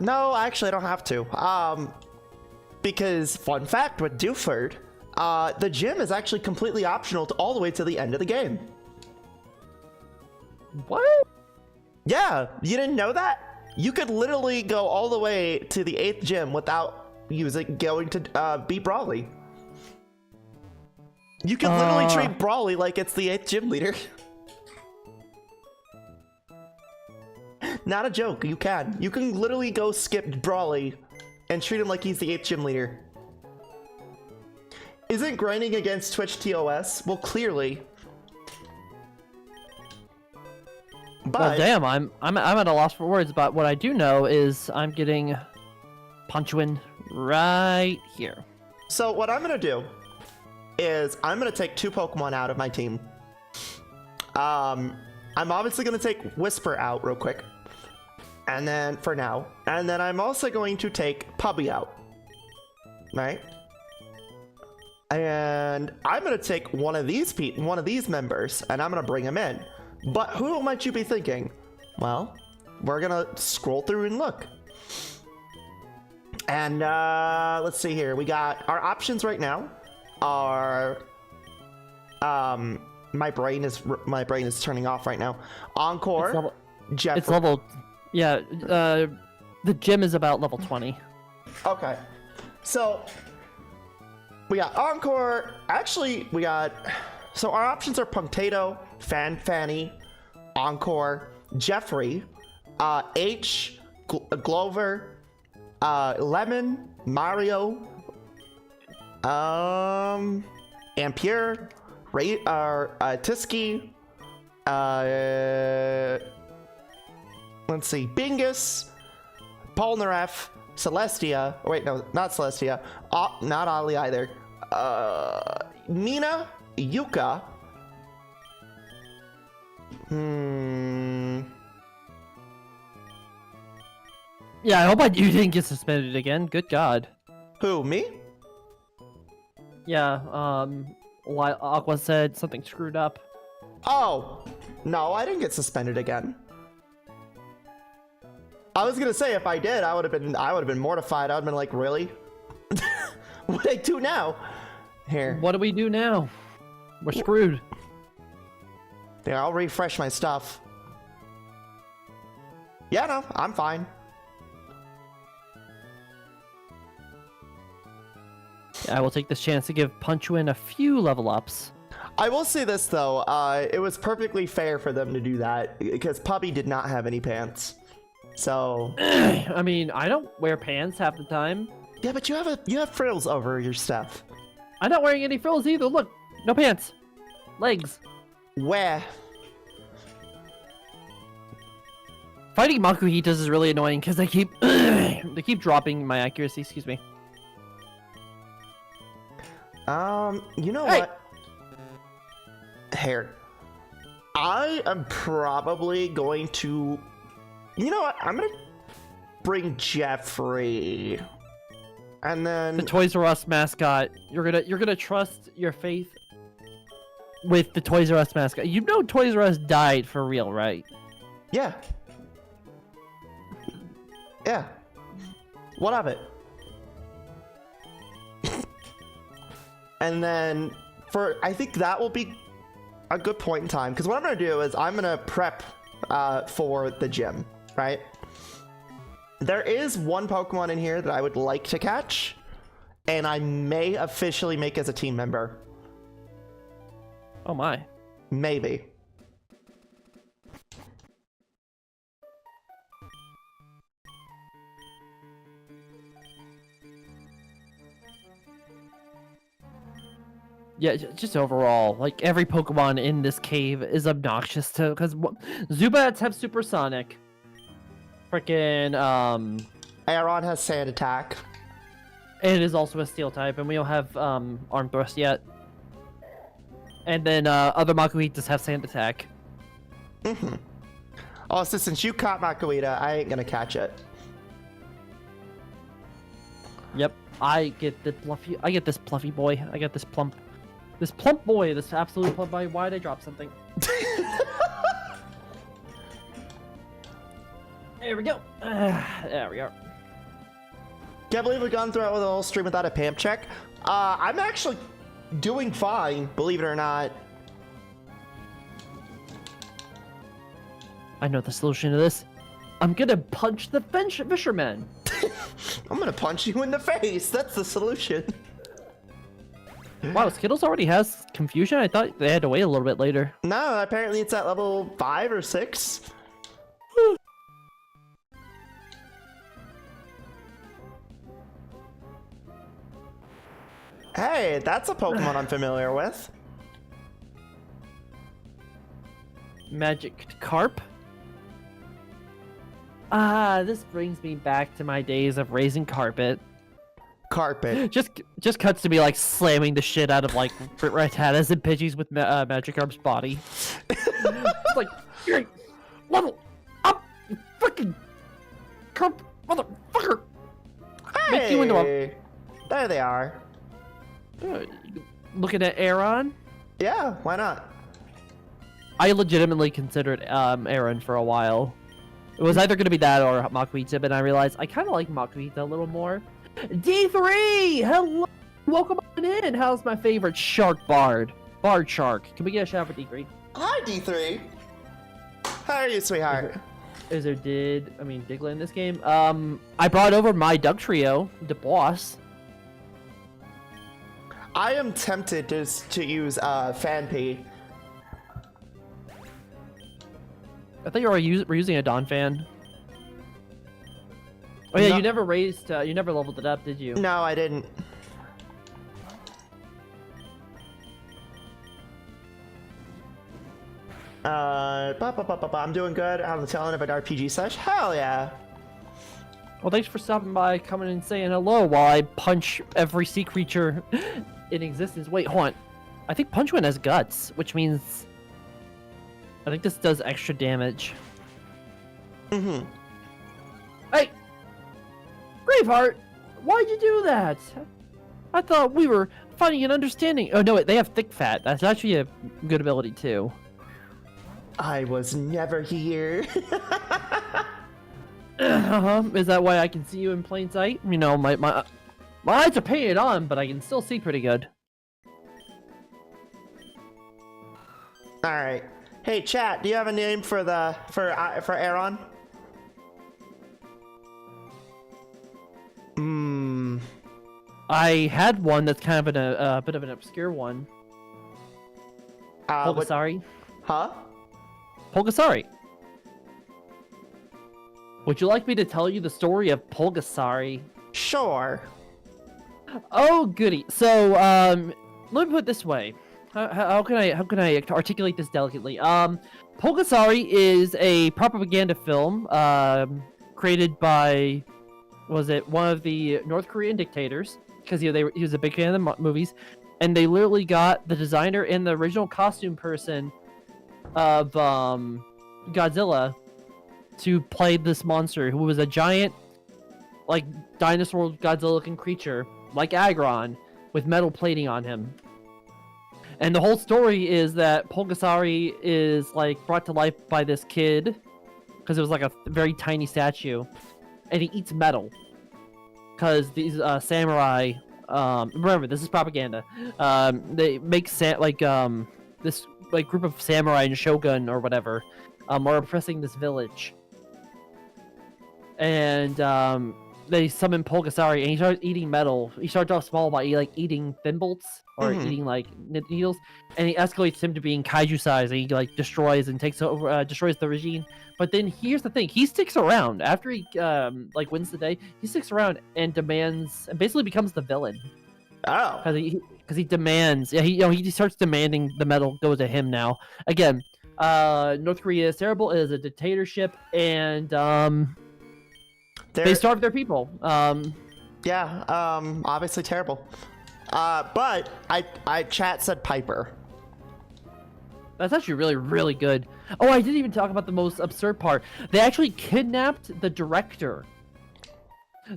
no, actually I don't have to. Because fun fact with Dewford, the gym is actually completely optional to all the way to the end of the game. What? Yeah, you didn't know that? You could literally go all the way to the 8th gym without going to beat Brawly. You can literally treat Brawly like it's the 8th gym leader. Not a joke. You can. You can literally go skip Brawly and treat him like he's the 8th gym leader. Isn't grinding against Twitch TOS? Well, clearly. But Well, damn, I'm at a loss for words. But what I do know is I'm getting Punchwin right here. so what I'm gonna do is I'm gonna take 2 Pokemon out of my team. I'm obviously gonna take Whisper out real quick, and then for now, and then I'm also going to take Pubby out, right? And I'm gonna take one of these members, and I'm gonna bring him in. But who might you be thinking? Well, we're gonna scroll through and look. And let's see here. We got our options right now are my brain is turning off right now. Encore, Jeffrey. It's level. Yeah. The gym is about level 20. Okay. So we got Encore. Actually, we got. So our options are Punctato, Fanny, Encore, Jeffrey, H, Glover, Lemon, Mario, Ampere, Tiski, let's see, Bingus, Polnareff, Celestia. Oh, wait, no, not Celestia. Not Ollie either. Mina, Yuka. Yeah, I hope you didn't get suspended again. Good God. Who, me? Yeah. Aqua said something screwed up. Oh, no, I didn't get suspended again. I was gonna say if I did, I would have been mortified. I would have been like, really? What do I do now? Here. What do we do now? We're screwed. Yeah, I'll refresh my stuff. Yeah, no, I'm fine. I will take this chance to give Punchwin a few level ups. I will say this though, it was perfectly fair for them to do that because Puppy did not have any pants. So I mean, I don't wear pants half the time. yeah, but you have frills over your stuff. I'm not wearing any frills either. Look, no pants, legs. Where? Fighting Makuhitas is really annoying because they keep dropping my accuracy. Excuse me. You know Hey! what? Here. I am probably going to. You know what? I'm gonna bring Jeffrey, and then The Toys R Us mascot. You're gonna trust your faith with the Toys R Us mascot. You know Toys R Us died for real, right? yeah, yeah. What of it? And then I think that will be a good point in time because what I'm gonna do is I'm gonna prep for the gym, right? There is one Pokemon in here that I would like to catch, and I may officially make as a team member. Oh my. Maybe. Yeah, just overall, like every Pokemon in this cave is obnoxious to because Zubats have Supersonic. Freaking Aeron has Sand Attack. it is also a Steel type, and we don't have Arm Thrust yet. And then other Makuhitas have Sand Attack. Mm-hmm. Oh, so since you caught Makuhita, I ain't gonna catch it. Yep, I get this fluffy boy. I get this plump boy. This absolute plump boy. Why'd I drop something? There we go. There we are. Can't believe we've gone through it with a whole stream without a PAMP check. I'm actually doing fine, believe it or not. I know the solution to this. I'm gonna punch the fisherman. I'm gonna punch you in the face. That's the solution. Wow, Skittles already has confusion. I thought they had to wait a little bit later. No, apparently it's at level 5 or 6. Hey, that's a Pokemon I'm familiar with. Magic Carp. Ah, this brings me back to my days of raising carpet. Carpet. Just cuts to me like slamming the shit out of like Rattatas and Pidgeys with Magikarp's body. It's like, "Hey, level up, you fucking carp motherfucker!" Hey, Make you into a. there they are. Looking at Aaron. Yeah, why not? I legitimately considered Aaron for a while. It was either going to be that or Makuhita, but I realized I kind of like Makuhita a little more. D3! Hello! Welcome on in! How's my favorite shark bard? Bard shark. Can we get a shout out for D3? Hi, D3. How are you, sweetheart? Is there Diglett in this game? I brought over my Doug Trio, the boss. I am tempted to use Fanpy. I thought you were using a Don fan. Oh yeah, No. you never you never leveled it up, did you? No, I didn't. I'm doing good. I'm telling of an RPG sesh. Hell yeah. Well, thanks for stopping by, coming and saying hello while I punch every sea creature in existence. Wait, hold on. I think Punchman has guts, which means I think this does extra damage. Mm-hmm. Hey! Braveheart! Why'd you do that? I thought we were finding an understanding. Oh, no, they have thick fat. That's actually a good ability, too. I was never here. Is that why I can see you in plain sight? You know, my eyes are painted on, but I can still see pretty good. All right. Hey, chat. Do you have a name for Aaron? I had one that's kind of a bit of an obscure one. Pulgasari. Huh? Pulgasari. Would you like me to tell you the story of Pulgasari? Sure. Oh, goody. So, let me put it this way. How can I articulate this delicately? Pulgasari is a propaganda film created by, was it one of the North Korean dictators? Because he was a big fan of the movies, and they literally got the designer and the original costume person of Godzilla to play this monster, who was a giant, like dinosaur Godzilla-looking creature, like Agron, with metal plating on him. And the whole story is that Pulgasari is like brought to life by this kid, because it was like a very tiny statue, and he eats metal. Because these samurai, remember this is propaganda. They make this like group of samurai and shogun or whatever, are oppressing this village. And they summon Pulgasari, and he starts eating metal. He starts off small by eating thimbles or eating like needles, and he escalates him to being kaiju size, and he like destroys and takes over, destroys the regime. But then here's the thing: he sticks around after he like wins the day. He sticks around and demands, and basically becomes the villain. Oh. Because he demands. Yeah, he starts demanding the medal go to him now. Again, North Korea is terrible. It is a dictatorship, and they starve their people. Yeah, obviously terrible. But I chat said Piper. That's actually really, really good. Oh, I didn't even talk about the most absurd part. They actually kidnapped the director.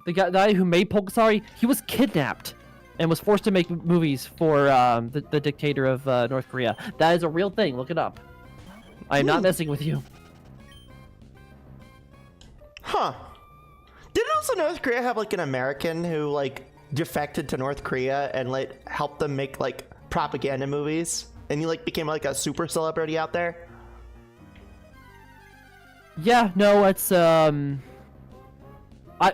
The guy who made Pulgasari, he was kidnapped and was forced to make movies for the dictator of North Korea. That is a real thing. Look it up. I am not messing with you. Huh. Didn't also North Korea have like an American who like defected to North Korea and like helped them make like propaganda movies? And he like became like a super celebrity out there? Yeah, no, it's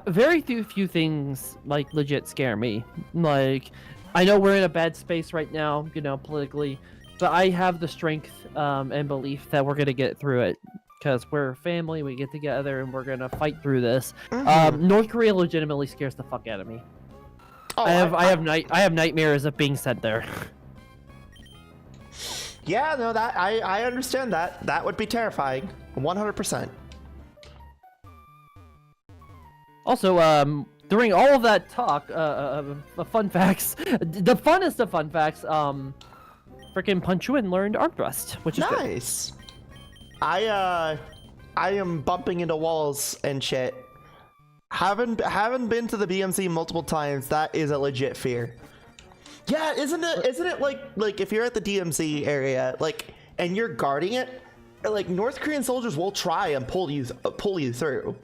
very few things like legit scare me. Like, I know we're in a bad space right now, you know, politically, but I have the strength and belief that we're gonna get through it, because we're family. We get together and we're gonna fight through this. North Korea legitimately scares the fuck out of me. Oh, I have nightmares of being sent there. Yeah, no, that I understand that. That would be terrifying. 100%. Also, during all of that talk, fun facts, the funnest of fun facts, freaking Punchuin learned arm thrust, which is nice. Good. I am bumping into walls and shit. Haven't been to the BMC multiple times. That is a legit fear. Yeah, isn't it like if you're at the DMZ area, like, and you're guarding it, like North Korean soldiers will try and pull you through.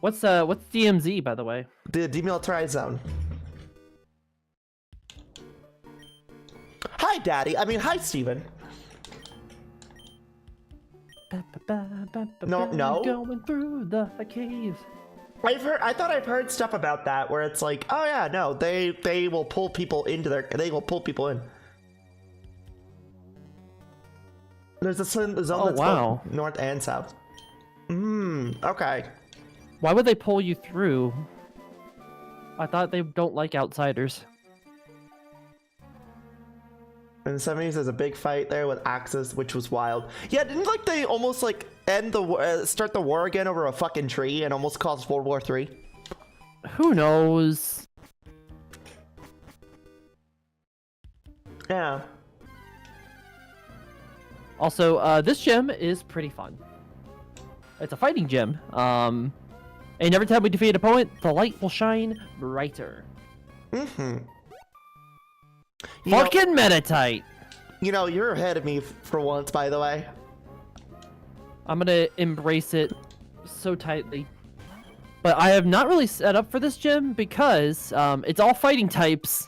What's DMZ, by the way? The demilitarized zone. Hi, Daddy. I mean, hi, Steven. No. Going through the cave. I thought I've heard stuff about that where it's like, oh yeah, no, they will pull people into they will pull people in. There's a zone that's both north and south. Okay. Why would they pull you through? I thought they don't like outsiders. In the 70s, there's a big fight there with Axis, which was wild. Yeah, didn't like they almost like start the war again over a fucking tree and almost cause World War III? Who knows? Yeah. Also, this gym is pretty fun. It's a fighting gym. And every time we defeat an opponent, the light will shine brighter. Fucking Metatite! You know, you're ahead of me for once, by the way. I'm gonna embrace it so tightly. But I have not really set up for this gym because it's all fighting types.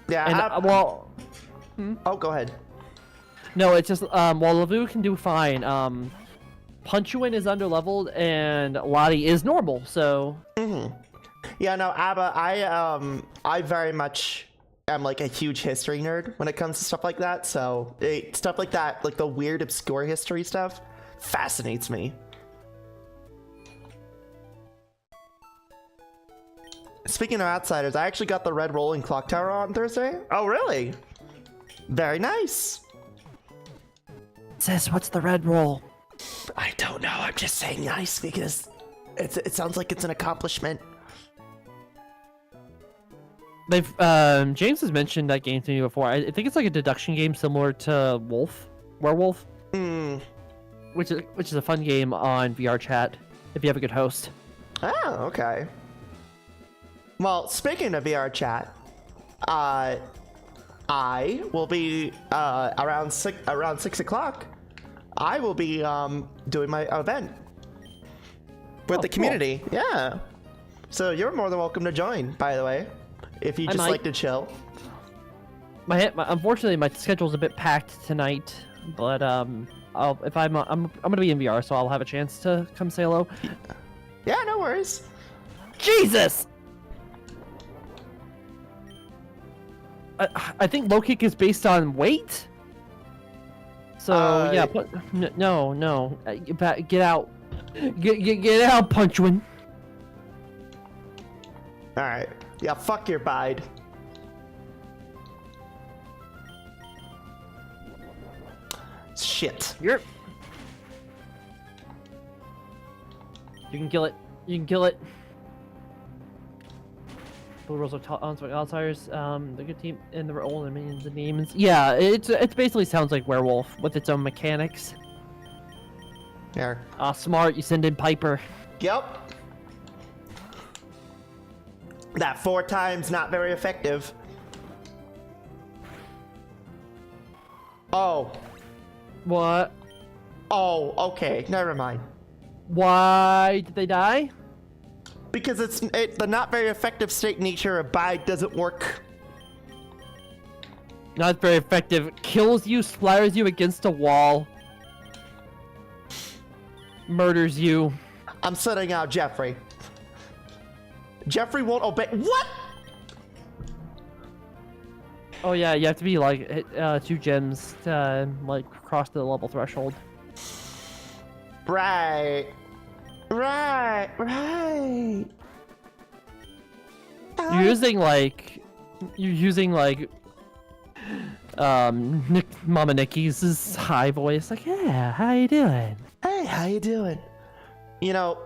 Yeah, and, Oh, go ahead. No, it's just, while Lavu can do fine, Punchuin is underleveled and Lottie is normal, so... Yeah, no, Abba, I very much am like a huge history nerd when it comes to stuff like that, so stuff like that, like the weird obscure history stuff, fascinates me. Speaking of outsiders, I actually got the red rolling clock tower on Thursday. Oh, really? Very nice. Sis, what's the red roll? I don't know, I'm just saying nice because it sounds like it's an accomplishment. They've James has mentioned that game to me before. I think it's like a deduction game similar to Werewolf. Which is a fun game on VR chat if you have a good host. Oh, okay. Well, speaking of VR chat, I will be around 6 o'clock. I will be doing my event with the community. Cool. Yeah. So you're more than welcome to join, by the way. If you just like to chill. Unfortunately, my schedule's a bit packed tonight, but I'm gonna be in VR, so I'll have a chance to come say hello. Yeah, no worries. Jesus! I think low kick is based on weight. So yeah, no, get out, get out, Punchuin. All right. Yeah, fuck your bide. Shit. You can kill it. You can kill it. Blue rolls are outsiders. The good team in the role and minions and demons. Yeah, it basically sounds like Werewolf with its own mechanics. Yeah. Smart. You send in Piper. Yep. That 4 times not very effective. Oh. What? Oh, okay. Never mind. Why did they die? Because the not very effective state nature of bide doesn't work. Not very effective. Kills you, splatters you against a wall. Murders you. I'm sending out Jeffrey. Jeffrey won't obey. What? Oh yeah, you have to be like 2 gems to like cross the level threshold. Right. Right. You're using like Mama Nikki's high voice, like, yeah, how you doing? Hey, how you doing? You know,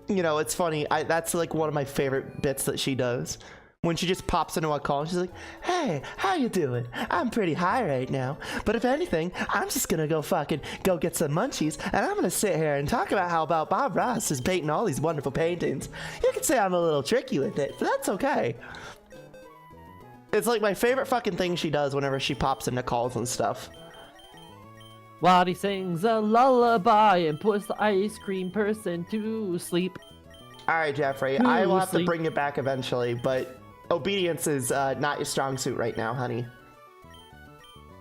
it's funny. That's like one of my favorite bits that she does. When she just pops into a call, she's like, hey, how you doing? I'm pretty high right now, but if anything, I'm just gonna go get some munchies, and I'm gonna sit here and talk about how about Bob Ross is painting all these wonderful paintings. You could say I'm a little tricky with it, but that's okay. It's like my favorite fucking thing she does whenever she pops into calls and stuff. While he sings a lullaby and puts the ice cream person to sleep. Alright, Jeffrey, I will have to bring you back eventually, but obedience is not your strong suit right now, honey.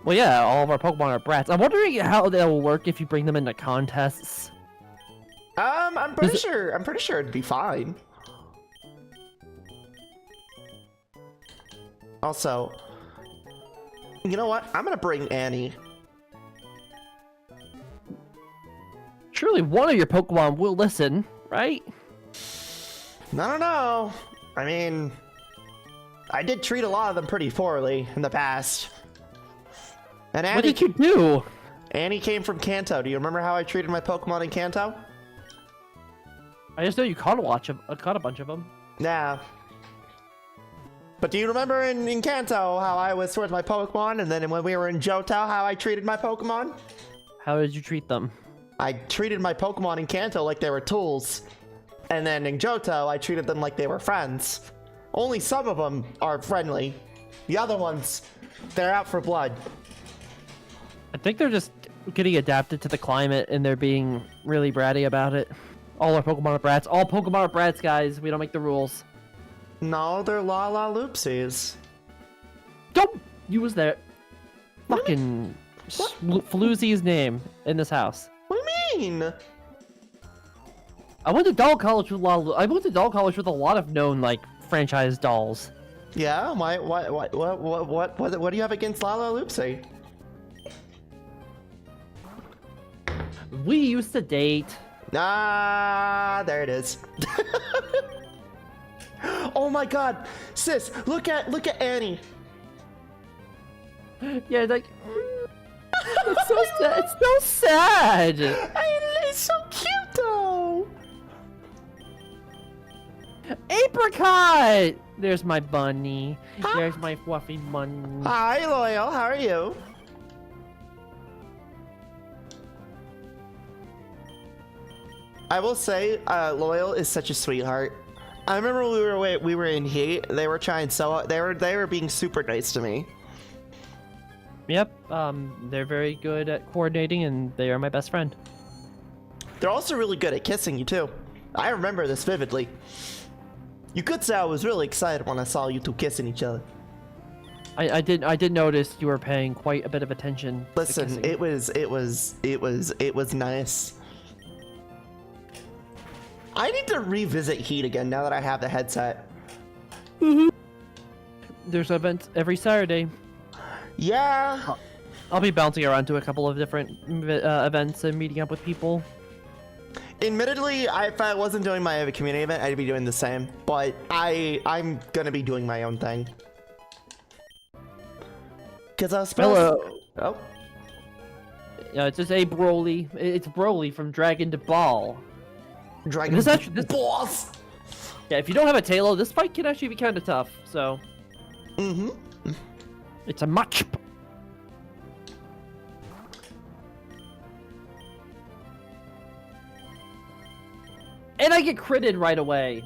Well, yeah, all of our Pokemon are brats. I'm wondering how that will work if you bring them into contests. I'm pretty sure it'd be fine. Also, you know what? I'm gonna bring Annie. Surely one of your Pokemon will listen, right? I don't know. I mean, I did treat a lot of them pretty poorly in the past. And Annie, what did you do? Annie came from Kanto. Do you remember how I treated my Pokemon in Kanto? I just know you caught a bunch of them. Nah. But do you remember in Kanto how I was towards my Pokemon, and then when we were in Johto, how I treated my Pokemon? How did you treat them? I treated my Pokemon in Kanto like they were tools. And then in Johto, I treated them like they were friends. Only some of them are friendly. The other ones, they're out for blood. I think they're just getting adapted to the climate and they're being really bratty about it. All our Pokemon are brats. All Pokemon are brats, guys. We don't make the rules. No, they're la loopsies. Don't use their fucking floozy's name in this house. What do you mean? I went to doll college with a lot of known like franchise dolls. Yeah, what do you have against Lala Loopsy? We used to date. Ah, there it is. Oh my god, sis, look at Annie. Yeah, like it's so sad. It's so sad. It's so cute though. Apricot! There's my bunny. There's my fluffy bunny. Hi, Loyal. How are you? I will say, Loyal is such a sweetheart. I remember when we were in Heat. They were trying they were being super nice to me. Yep. They're very good at coordinating, and they are my best friend. They're also really good at kissing you too. I remember this vividly. You could say I was really excited when I saw you two kissing each other. I did notice you were paying quite a bit of attention. Listen, it was nice. I need to revisit Heat again now that I have the headset. There's events every Saturday. Yeah. I'll be bouncing around to a couple of different events and meeting up with people. Admittedly, if I wasn't doing my community event, I'd be doing the same. But I'm gonna be doing my own thing. Cause I was supposed. Hello. Oh. Yeah, it's just a Broly. It's Broly from Dragon to Ball. Dragon Balls. Yeah, if you don't have a Tailo, this fight can actually be kind of tough. So. It's a match. And I get critted right away.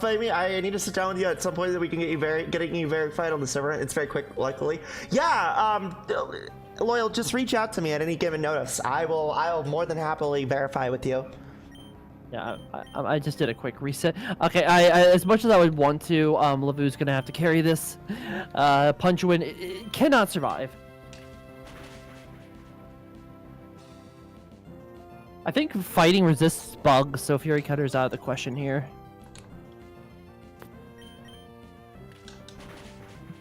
Flamie, I need to sit down with you at some point that we can getting you verified on the server. It's very quick, luckily. Yeah, Loyal, just reach out to me at any given notice. I'll more than happily verify with you. Yeah, I just did a quick reset. Okay, I as much as I would want to, Lavu's gonna have to carry this. Punchwin it cannot survive. I think fighting resists bugs, so Fury Cutter's out of the question here.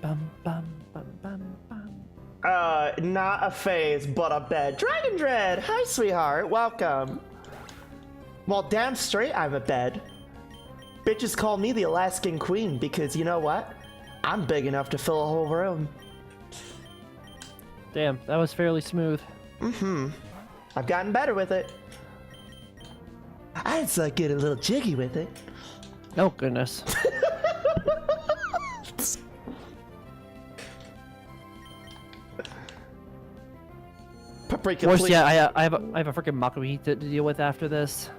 Bum, bum, bum, bum, bum. Not a phase, but a bed. Dragon Dread! Hi, sweetheart. Welcome. Well, damn straight I'm a bed. Bitches call me the Alaskan Queen because you know what? I'm big enough to fill a whole room. Damn, that was fairly smooth. I've gotten better with it. I just like get a little jiggy with it. Oh, goodness. Paprika, Worse please. yet, I have a freaking Makuhita to deal with after this.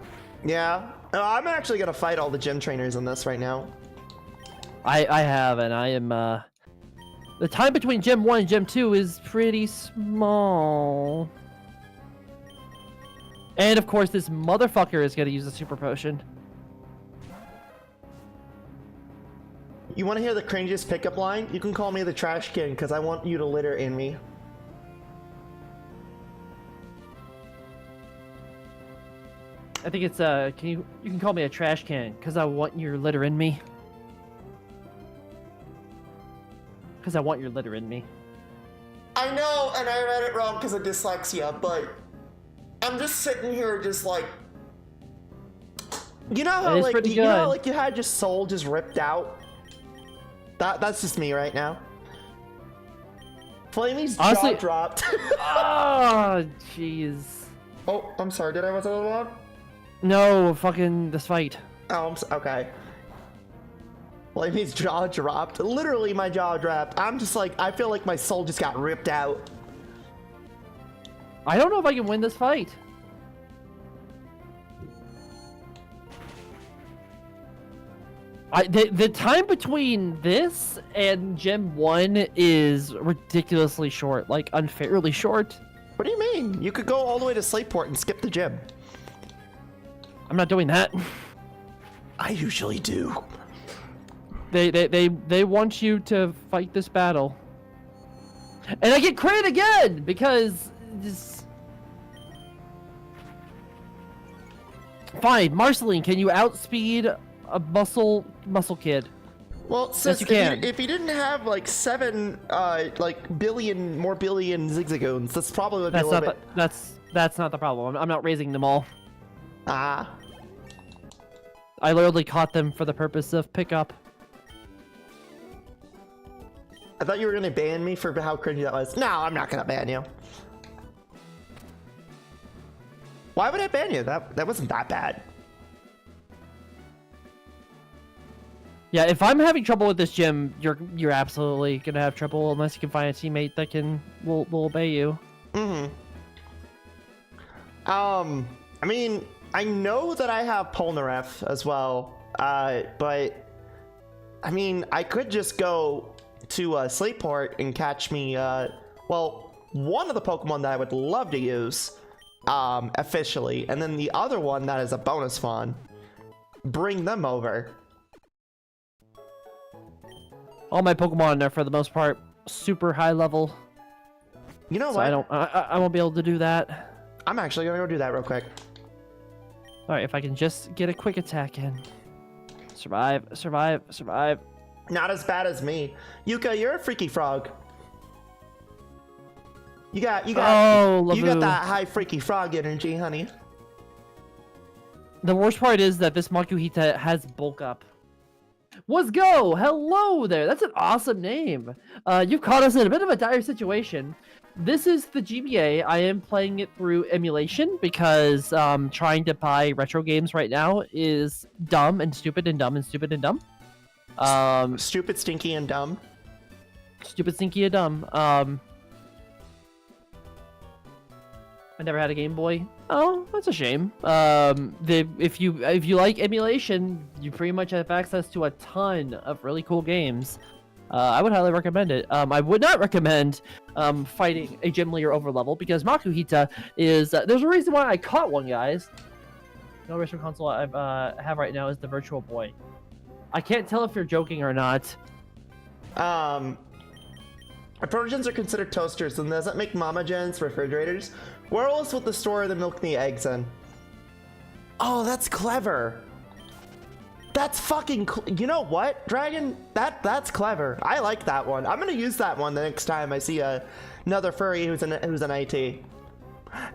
Yeah. I'm actually gonna fight all the gym trainers in this right now. I have, and I am, the time between Gym 1 and Gym 2 is pretty small. And of course, this motherfucker is gonna use a super potion. You want to hear the cringiest pickup line? You can call me the trash can because I want you to litter in me. I think it's, you can call me a trash can, because I want your litter in me. Because I want your litter in me. I know, and I read it wrong because of dyslexia, but I'm just sitting here just like... You know how, It is like, pretty you know how, good. like, you had your soul just ripped out? That's just me right now. Flamie's Honestly- jaw dropped. Oh, jeez. Oh, I'm sorry, did I was a little loud? No, fucking this fight. Oh, okay. Flamie's jaw dropped. Literally, my jaw dropped. I'm just like, I feel like my soul just got ripped out. I don't know if I can win this fight. The time between this and Gym 1 is ridiculously short, like unfairly short. What do you mean? You could go all the way to Slateport and skip the gym. I'm not doing that. I usually do. They want you to fight this battle. And I get credit again because this... Fine, Marceline, can you outspeed a muscle kid? Well, sis, you can. if you didn't have like 7 billion zigzagoons, that's probably would be a little bit. That's not the problem. I'm not raising them all. Ah. I literally caught them for the purpose of pickup. I thought you were gonna ban me for how cringy that was. No, I'm not gonna ban you. Why would I ban you? That wasn't that bad. Yeah, if I'm having trouble with this gym, you're absolutely gonna have trouble unless you can find a teammate that will obey you. I mean, I know that I have Polnareff as well, but I mean, I could just go to Slateport and catch me, well, one of the Pokemon that I would love to use, officially, and then the other one that is a bonus one. Bring them over. All my Pokemon are, for the most part, super high level. You know So what? I won't be able to do that. I'm actually gonna go do that real quick. Alright, if I can just get a quick attack in. Survive, survive, survive. Not as bad as me. Yuka, you're a freaky frog. You got Oh, Lavu. that high freaky frog energy, honey. The worst part is that this Makuhita has bulk up. Let's go! Hello there! That's an awesome name! You've caught us in a bit of a dire situation. This is the GBA. I am playing it through emulation because trying to buy retro games right now is dumb and stupid and dumb and stupid and dumb. Stupid, stinky, and dumb. Stupid, stinky, and dumb. I never had a Game Boy. Oh, that's a shame. If you like emulation, you pretty much have access to a ton of really cool games. I would highly recommend it. I would not recommend fighting a gym leader over level because Makuhita is. There's a reason why I caught one, guys. The only retro console I have right now is the Virtual Boy. I can't tell if you're joking or not. Persians are considered toasters, and does that make Mama Gens refrigerators? Where else would the store the milk and the eggs in? Oh, that's clever. That's fucking you know what, Dragon? That's clever. I like that one. I'm gonna use that one the next time I see another furry who's an IT.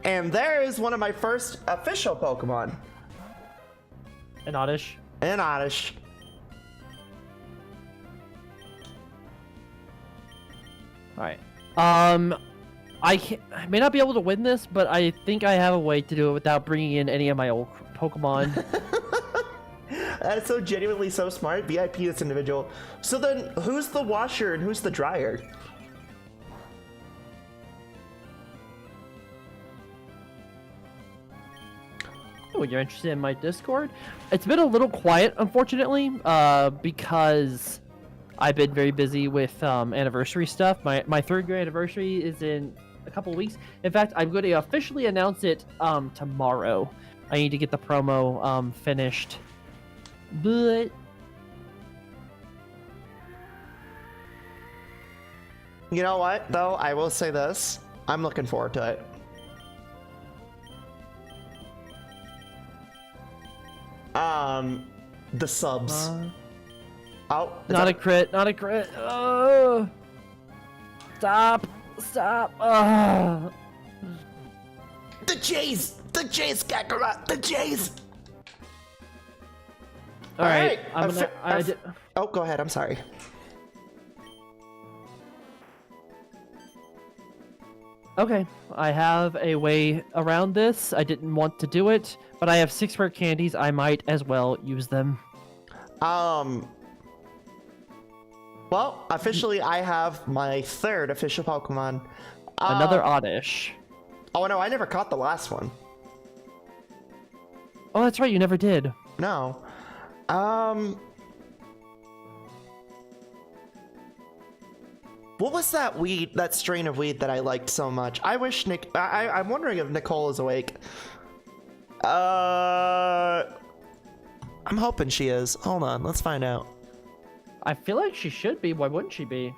And there is one of my first official Pokemon. An Oddish. An Oddish. Alright. I may not be able to win this, but I think I have a way to do it without bringing in any of my old Pokemon. That is so genuinely so smart. VIP this individual. So then, who's the washer and who's the dryer? When you're interested in my Discord, it's been a little quiet, unfortunately, because I've been very busy with anniversary stuff. My third year anniversary is in a couple weeks. In fact, I'm going to officially announce it tomorrow. I need to get the promo finished, but You know what, though? I will say this. I'm looking forward to it. The subs. Oh, not a crit, not a crit. Oh, stop, stop. The Jays, Kakarot, the Jays. All right, oh, go ahead. I'm sorry. Okay, I have a way around this. I didn't want to do it, but I have 6 rare candies. I might as well use them. Well, officially, I have my third official Pokemon. Another Oddish. Oh no, I never caught the last one. Oh, that's right. You never did. No. What was that weed, that strain of weed that I liked so much? I wish I'm wondering if Nicole is awake. I'm hoping she is. Hold on, let's find out. I feel like she should be. Why wouldn't she be?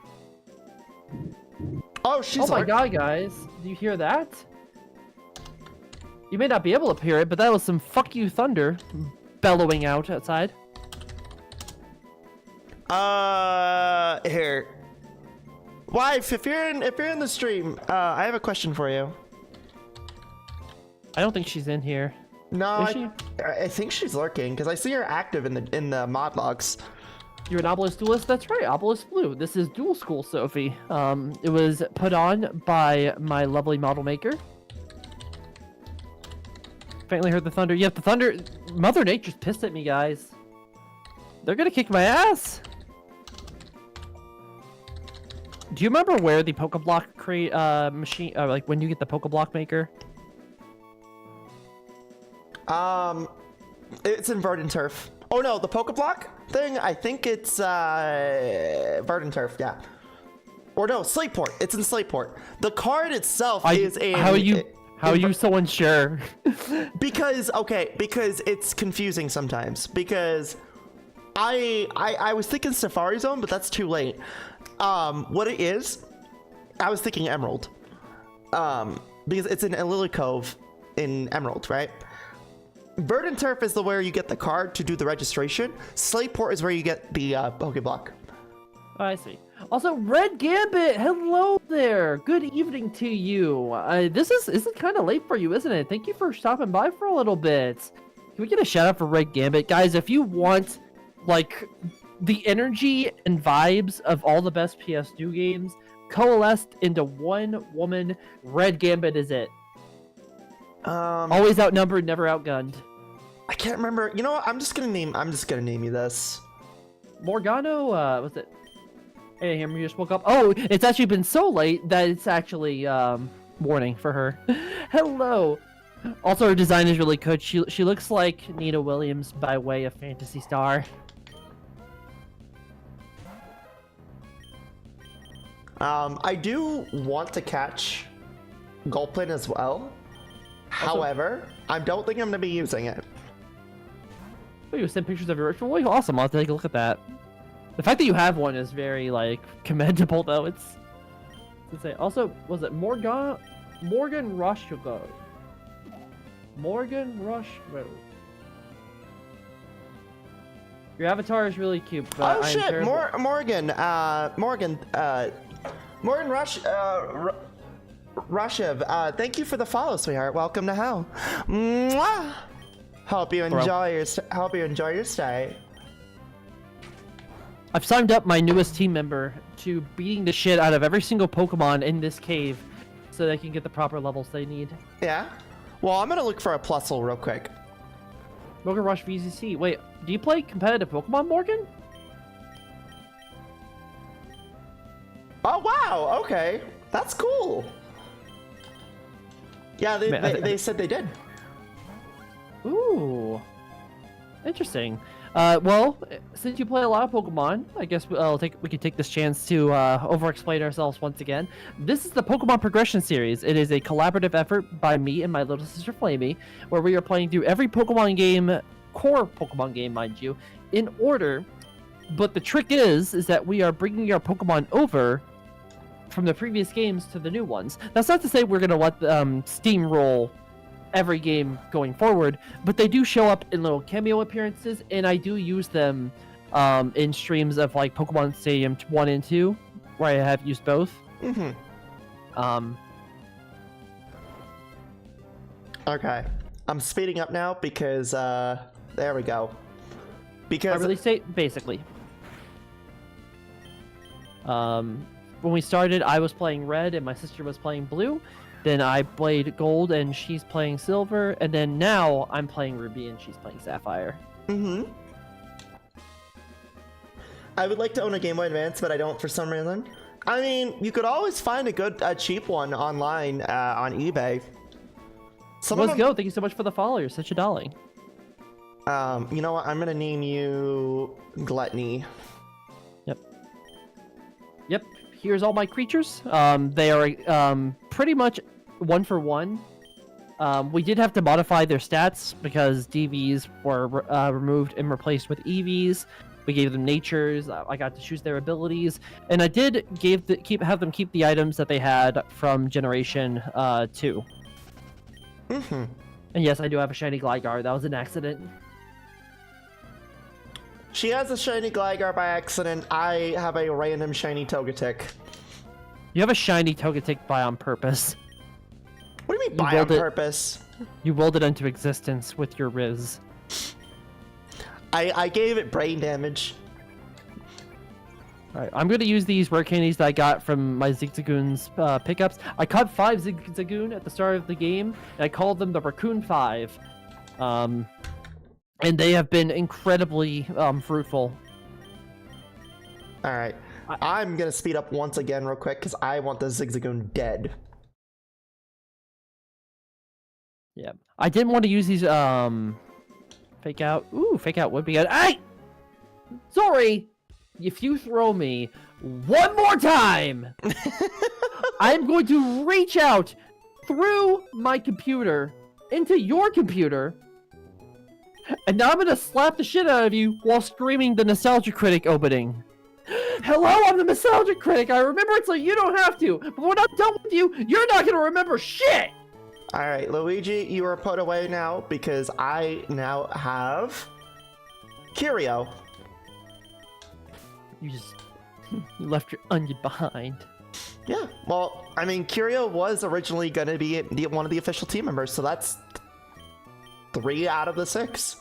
Oh, she's. Oh my god, guys! Do you hear that? You may not be able to hear it, but that was some "fuck you" thunder bellowing out outside. Here. Wife, if you're in the stream, I have a question for you. I don't think she's in here. No, Is she? I think she's lurking because I see her active in the mod logs. You're an Obelisk Duelist? That's right, Obelisk Blue. This is Dual School, Sophie. It was put on by my lovely model maker. Faintly heard the thunder. Yep, the thunder. Mother Nature's pissed at me, guys. They're gonna kick my ass. Do you remember where the Pokeblock create machine, like when you get the Pokeblock maker? It's in Verdant Turf. Oh no, the Pokeblock thing. I think it's Verdant Turf. Yeah. Or no, Slateport. It's in Slateport. The card itself is in. How are you so unsure? because it's confusing sometimes. Because I was thinking Safari Zone, but that's too late. What it is, I was thinking Emerald. Because it's in Lily Cove in Emerald, right? Verdant Turf is where you get the card to do the registration. Slateport is where you get the Pokeblock. Oh, I see. Also, Red Gambit, hello there. Good evening to you. This is kind of late for you, isn't it? Thank you for stopping by for a little bit. Can we get a shout out for Red Gambit, guys? If you want like the energy and vibes of all the best PS2 games coalesced into one woman, Red Gambit is it. Always outnumbered, never outgunned. I can't remember. You know what? I'm just gonna name you this. Morgano, what's it? Hey, Hammer, you just woke up. Oh, it's actually been so late that it's actually morning for her. Hello. Also, her design is really good. She looks like Nina Williams by way of Phantasy Star. I do want to catch Gulpin as well. However, I don't think I'm going to be using it. Oh, you send pictures of your ritual? Well, awesome. I'll have to take a look at that. The fact that you have one is very, like, commendable, though. It's insane. Also, was it Morgan Rushko? Morgan Rush... Your avatar is really cute, but Oh I'm shit, terrible. Morgan Rushev, thank you for the follow, sweetheart. Welcome to hell. Mwah! Hope you enjoy your stay. I've signed up my newest team member to beating the shit out of every single Pokemon in this cave so they can get the proper levels they need. Yeah? Well, I'm gonna look for a Plusle real quick. Morgan Rush VZC. Wait, do you play competitive Pokemon, Morgan? Oh, wow, okay. That's cool. Yeah, they said they did. Ooh. Interesting. Well, since you play a lot of Pokemon, I guess we could take this chance to over-explain ourselves once again. This is the Pokemon Progression Series. It is a collaborative effort by me and my little sister Flamie, where we are playing through every Pokemon game, core Pokemon game, mind you, in order. But the trick is that we are bringing our Pokemon over from the previous games to the new ones. That's not to say we're going to let steamroll every game going forward, but they do show up in little cameo appearances, and I do use them in streams of like Pokemon Stadium 1 and 2, where I have used both. Okay, I'm speeding up now because there we go. Because I really say basically. When we started, I was playing red and my sister was playing blue. Then I played gold and she's playing silver. And then now I'm playing ruby and she's playing sapphire. I would like to own a Game Boy Advance, but I don't for some reason. I mean, you could always find a cheap one online on eBay. Let's go. Thank you so much for the follow. You're such a darling. You know what? I'm gonna name you Gluttony. Yep. Here's all my creatures. They are pretty much one for one. We did have to modify their stats because DVs were removed and replaced with EVs. We gave them natures. I got to choose their abilities, and I did have them keep the items that they had from Generation 2. And yes, I do have a shiny Gligar. That was an accident. She has a shiny Gligar by accident. I have a random shiny Togetic. You have a shiny Togetic by on purpose. What do you mean by on purpose? You willed it into existence with your Riz. I gave it brain damage. Alright, I'm going to use these rare candies that I got from my Zigzagoon's pickups. I caught 5 Zigzagoon at the start of the game, and I called them the Raccoon 5. And they have been incredibly fruitful. Alright. I'm gonna speed up once again real quick because I want the Zigzagoon dead. Yeah. I didn't want to use these fake out. Ooh, fake out would be good. Hey! Sorry! If you throw me one more time, I'm going to reach out through my computer into your computer. And now I'm gonna slap the shit out of you while screaming the Nostalgia Critic opening. Hello, I'm the Nostalgia Critic. I remember it so you don't have to. But when I'm done with you, you're not gonna remember shit! Alright, Luigi, you are put away now because I now have Curio. You left your onion behind. Yeah, well, I mean, Curio was originally gonna be one of the official team members, so that's 3 out of the 6.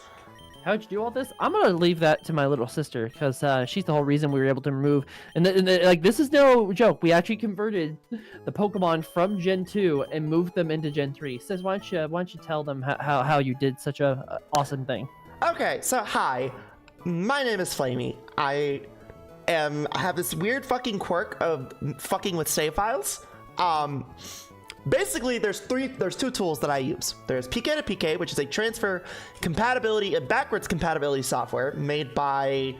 How'd you do all this? I'm gonna leave that to my little sister because she's the whole reason we were able to remove. Like, this is no joke. We actually converted the Pokemon from Gen 2 and moved them into Gen 3. Says, why don't you tell them how you did such a awesome thing? Okay, so hi, my name is Flamie. I have this weird fucking quirk of fucking with save files. Basically, there's 2 tools that I use. There's PK to PK, which is a transfer compatibility and backwards compatibility software made by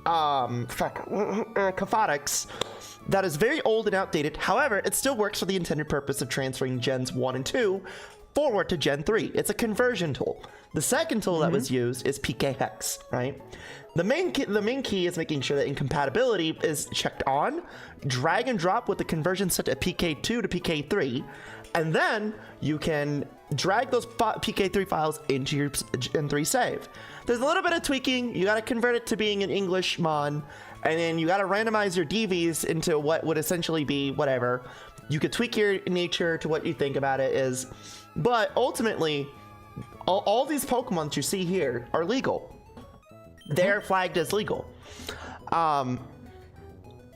Cathartics that is very old and outdated. However, it still works for the intended purpose of transferring Gens 1 and 2 forward to Gen 3. It's a conversion tool. The second tool that was used is PK Hex, right? The main key is making sure that incompatibility is checked on, drag and drop with the conversion set at PK2 to PK3, and then you can drag those PK3 files into your Gen 3 save. There's a little bit of tweaking. You got to convert it to being an English mon, and then you got to randomize your DVs into what would essentially be whatever. You could tweak your nature to what you think about it is, but ultimately, all these Pokemon you see here are legal. They're flagged as legal.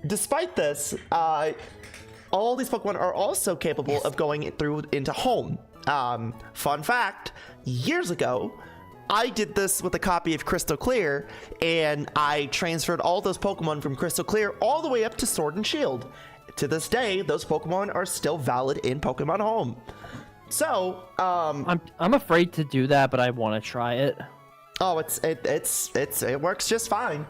Despite this, all these Pokemon are also capable of going through into home. Fun fact, years ago, I did this with a copy of Crystal Clear, and I transferred all those Pokemon from Crystal Clear all the way up to Sword and Shield. To this day, those Pokemon are still valid in Pokemon Home. So, I'm afraid to do that, but I want to try it. Oh, it works just fine.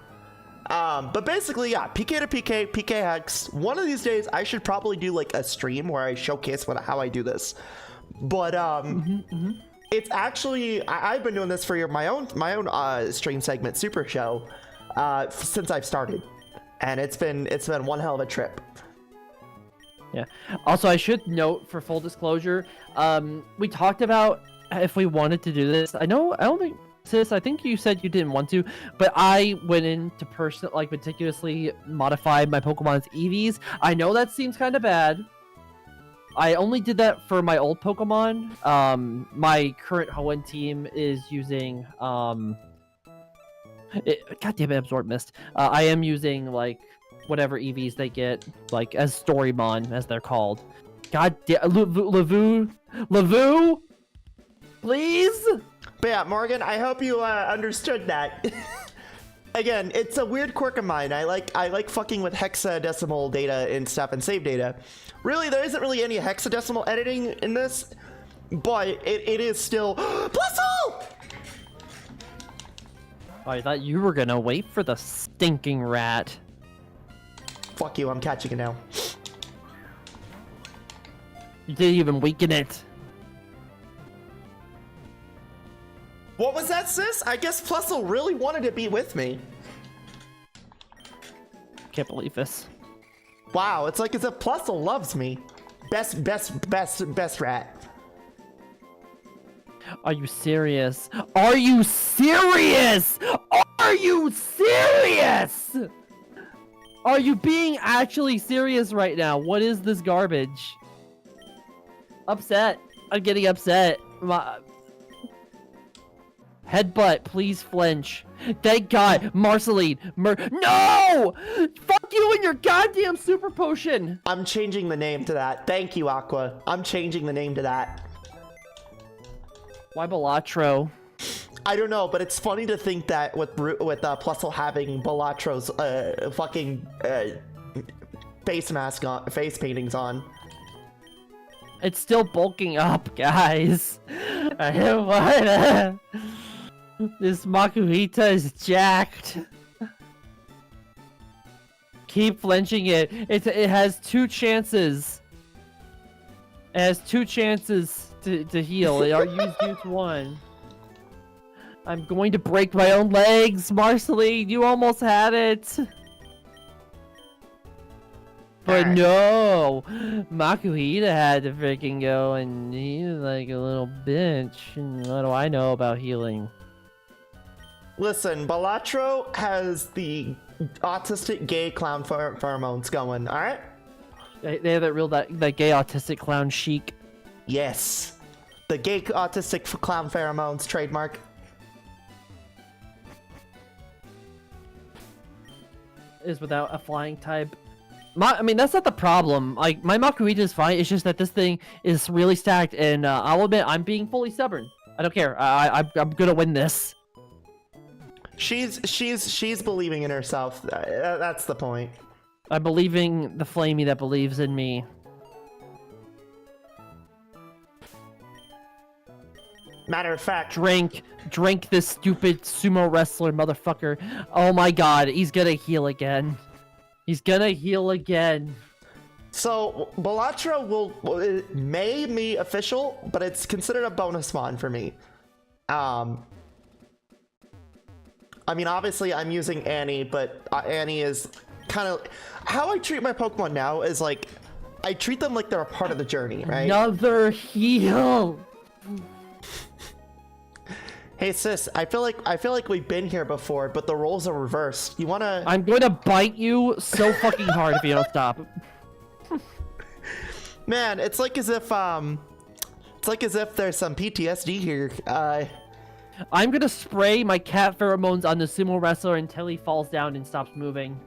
But basically, yeah, PK to PK, PK Hex. One of these days, I should probably do like a stream where I showcase how I do this. But it's actually I've been doing this for my own stream segment, Super Show, since I've started, and it's been one hell of a trip. Yeah. Also, I should note, for full disclosure, we talked about if we wanted to do this. I don't think, sis, I think you said you didn't want to, but I went in to meticulously modify my Pokemon's EVs. I know that seems kind of bad. I only did that for my old Pokemon. My current Hoenn team is using God damn it, Absorb Mist. I am using like whatever EVs they get, like as Storymon, as they're called. God damn, Lavu, please. But yeah, Morgan, I hope you understood that. Again, it's a weird quirk of mine. I like fucking with hexadecimal data and stuff and save data. Really, there isn't really any hexadecimal editing in this, but it is still Plusle! Oh, I thought you were gonna wait for the stinking rat. Fuck you, I'm catching it now. You didn't even weaken it. What was that, sis? I guess Plusle really wanted to be with me. Can't believe this. Wow, it's like as if Plusle loves me. Best rat. Are you serious? Are you serious? Are you serious? Are you being actually serious right now? What is this garbage? Upset. I'm getting upset. Headbutt, please flinch. Thank God, Marceline. No! Fuck you and your goddamn super potion. I'm changing the name to that. Thank you, Aqua. I'm changing the name to that. Why Balatro? I don't know, but it's funny to think that with Plusle having Balatro's fucking face paintings on. It's still bulking up, guys. I don't wanna. This Makuhita is jacked. Keep flinching it. It has 2 chances. It has 2 chances to heal. Use 1. I'm going to break my own legs, Marceline. You almost had it. But no, Makuhita had to freaking go, and he's like a little bitch. And what do I know about healing? Listen, Balatro has the autistic gay clown pheromones going, alright? They have that gay autistic clown chic. Yes. The gay autistic clown pheromones trademark. Is without a flying type. I mean, that's not the problem. Like, my Makuhita is fine. It's just that this thing is really stacked, and I'll admit, I'm being fully stubborn. I don't care. I'm gonna win this. She's believing in herself. That's the point. I'm believing the Flamie that believes in me. Matter of fact, Drink this stupid sumo wrestler motherfucker. Oh my God, he's gonna heal again. He's gonna heal again. So Balatro it may be official, but it's considered a bonus mon for me. I mean, obviously I'm using Annie, but Annie is kind of how I treat my Pokemon now is like I treat them like they're a part of the journey, right? Another heal. Hey sis, I feel like we've been here before, but the roles are reversed. You wanna? I'm going to bite you so fucking hard if you don't stop. Man, it's like as if there's some PTSD here. I'm gonna spray my cat pheromones on the sumo wrestler until he falls down and stops moving.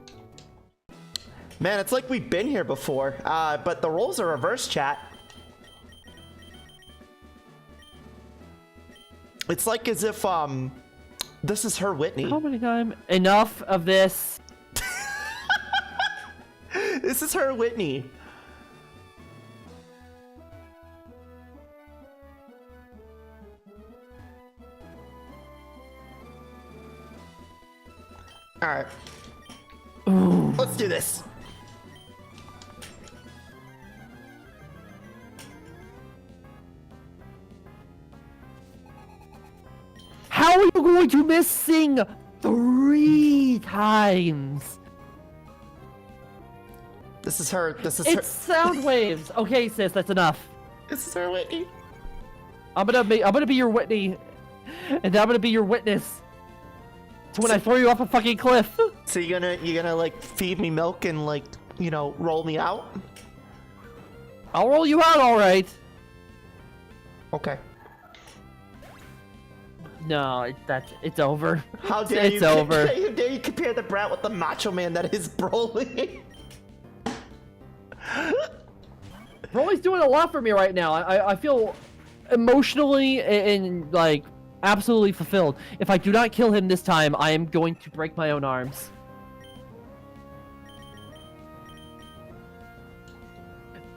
Man, it's like we've been here before. But the roles are reversed, chat. It's like as if this is her Whitney. How many times? Enough of this. This is her Whitney. All right. Ooh. Let's do this. How are you going to miss Sing 3 times? This is her. This is It's sound waves. Okay, sis, that's enough. This is her Whitney. I'm gonna be your Whitney, and I'm gonna be your witness to when I throw you off a fucking cliff. So you're gonna like feed me milk and like, you know, roll me out? I'll roll you out, all right. Okay. No, it's over. How dare It's over. How dare you compare the brat with the macho man that is Broly? Broly's doing a lot for me right now. I feel emotionally and like absolutely fulfilled. If I do not kill him this time, I am going to break my own arms.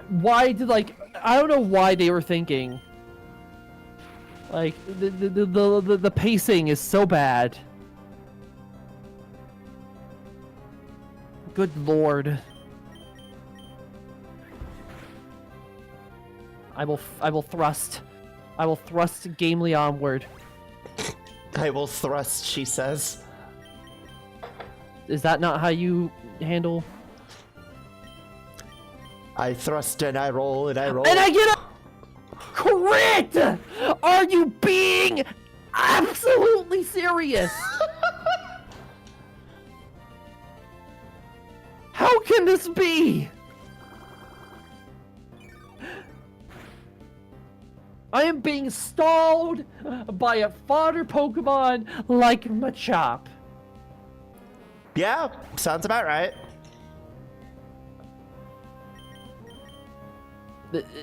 Why did I don't know why they were thinking. Like the pacing is so bad. Good lord. I will thrust. I will thrust gamely onward. I will thrust, she says. Is that not how you handle? I thrust and I roll and I roll. And I get a crit! Are you being absolutely serious? How can this be? I am being stalled by a fodder Pokemon like Machop. Yeah, sounds about right.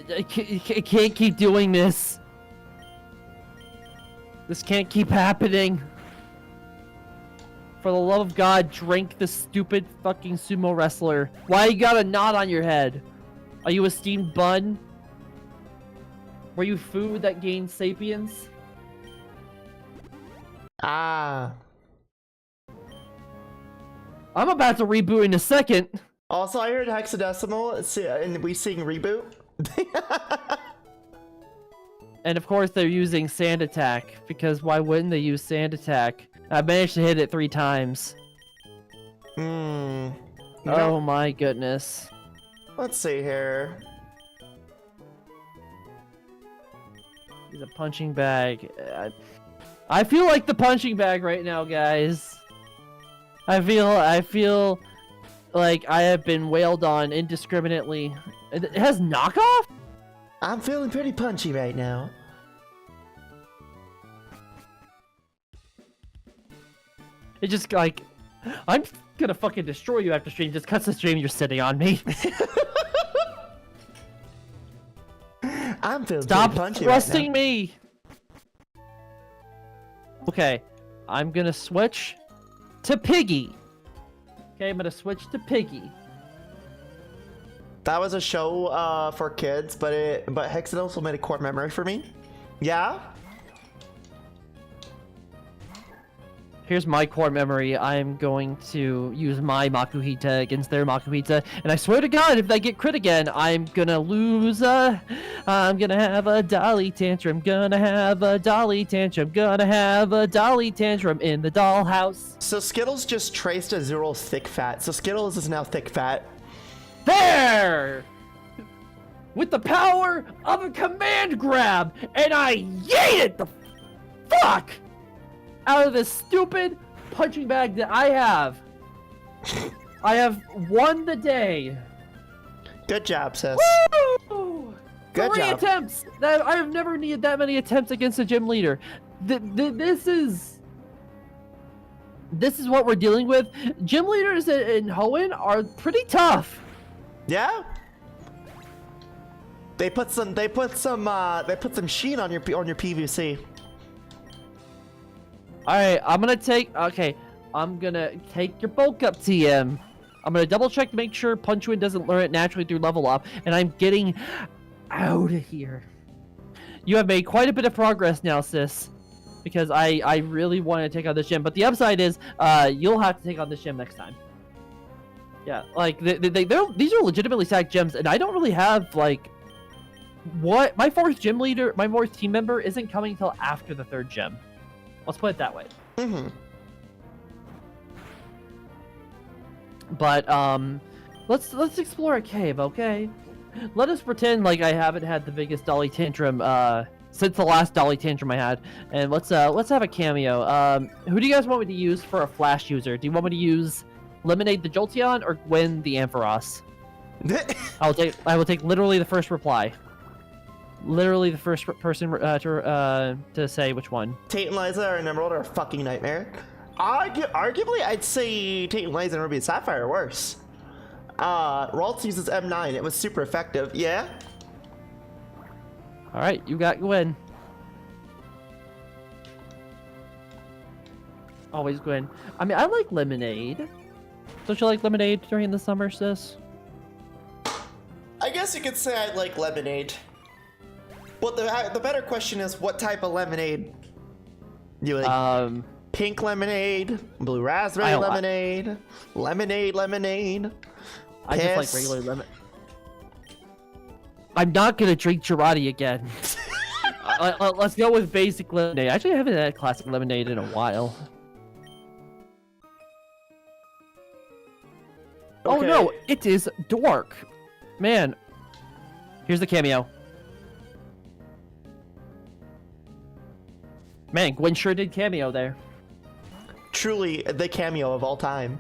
I can't keep doing this. This can't keep happening. For the love of God, drink the stupid fucking sumo wrestler. Why you got a knot on your head? Are you a steamed bun? Were you food that gained sapience? Ah. I'm about to reboot in a second. Also, I heard hexadecimal, and we sing reboot. And of course they're using Sand Attack, because why wouldn't they use Sand Attack? I managed to hit it 3 times. Oh my goodness. Let's see here. He's a punching bag. I feel like the punching bag right now, guys. I feel like I have been wailed on indiscriminately. It has knockoff? I'm feeling pretty punchy right now. It just like, I'm gonna fucking destroy you after stream. Just cuts the stream. You're sitting on me. I'm feeling Stop pretty punchy thrusting right me. Okay, I'm gonna switch to Piggy. Okay, I'm gonna switch to Piggy. That was a show for kids, but Hexen also made a core memory for me. Yeah? Here's my core memory. I'm going to use my Makuhita against their Makuhita, and I swear to God, if I get crit again, I'm gonna lose. I'm gonna have a dolly tantrum. Gonna have a dolly tantrum. Gonna have a dolly tantrum in the dollhouse. So Skittles just traced a Zero's thick fat. So Skittles is now thick fat. There! with the power of a command grab, and I yeeted the fuck out of this stupid punching bag that I have. I have won the day. Good job, sis. Woo! Good 3 job. attempts. I have never needed that many attempts against a gym leader. This is what we're dealing with. Gym leaders in Hoenn are pretty tough. Yeah. They put some sheen on your PVC. All right, I'm gonna take your bulk up, TM. I'm gonna double check to make sure Punchwin doesn't learn it naturally through level up, and I'm getting out of here. You have made quite a bit of progress now, sis, because I really want to take on this gym. But the upside is, you'll have to take on this gym next time. Yeah, like these are legitimately stacked gyms, and I don't really have like what my fourth team member isn't coming until after the 3rd gym. Let's put it that way. Mm-hmm. But let's explore a cave, okay? Let us pretend like I haven't had the biggest Dolly tantrum since the last Dolly tantrum I had, and let's have a cameo. Who do you guys want me to use for a flash user? Do you want me to use Lemonade the Jolteon or Gwen the Ampharos? I will take literally the first reply. Literally the first person to say which one. Tate and Liza or Emerald are a fucking nightmare. Arguably, I'd say Tate and Liza and Ruby and Sapphire are worse. Ralts uses M9. It was super effective. Yeah. All right, you got Gwen. Always Gwen. I mean, I like Lemonade. Don't you like Lemonade during the summer, sis? I guess you could say I like Lemonade. Well, the better question is, what type of lemonade? You like pink lemonade, blue raspberry lemonade, lemonade. I just like regular lemon. I'm not gonna drink Girardi again. Let's go with basic lemonade. Actually, I haven't had classic lemonade in a while. Oh Okay. no, it is Dork. Man, here's the cameo. Man, Gwen sure did cameo there. Truly the cameo of all time.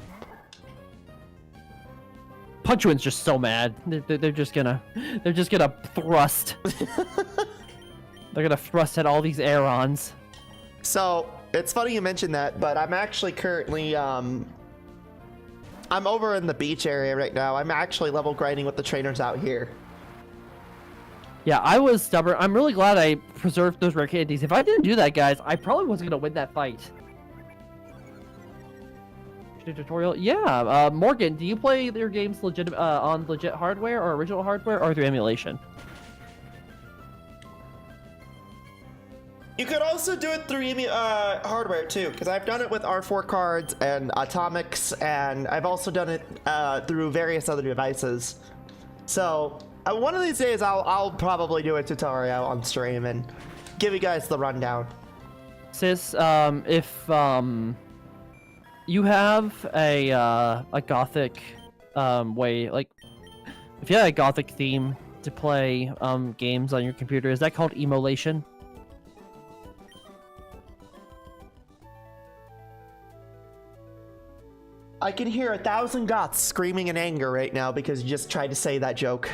Punchwin's just so mad. They're just gonna thrust. They're gonna thrust at all these Aerons. So it's funny you mentioned that, but I'm actually currently I'm over in the beach area right now. I'm actually level grinding with the trainers out here. Yeah, I was stubborn. I'm really glad I preserved those rare candies. If I didn't do that, guys, I probably wasn't gonna win that fight. Tutorial? Yeah, Morgan, do you play your games on legit hardware or original hardware or through emulation? You could also do it through hardware too, because I've done it with R4 cards and Atomics, and I've also done it through various other devices. So one of these days, I'll probably do a tutorial on stream and give you guys the rundown. Sis, if you have a gothic way, like if you had a gothic theme to play games on your computer, is that called emulation? I can hear 1,000 goths screaming in anger right now because you just tried to say that joke.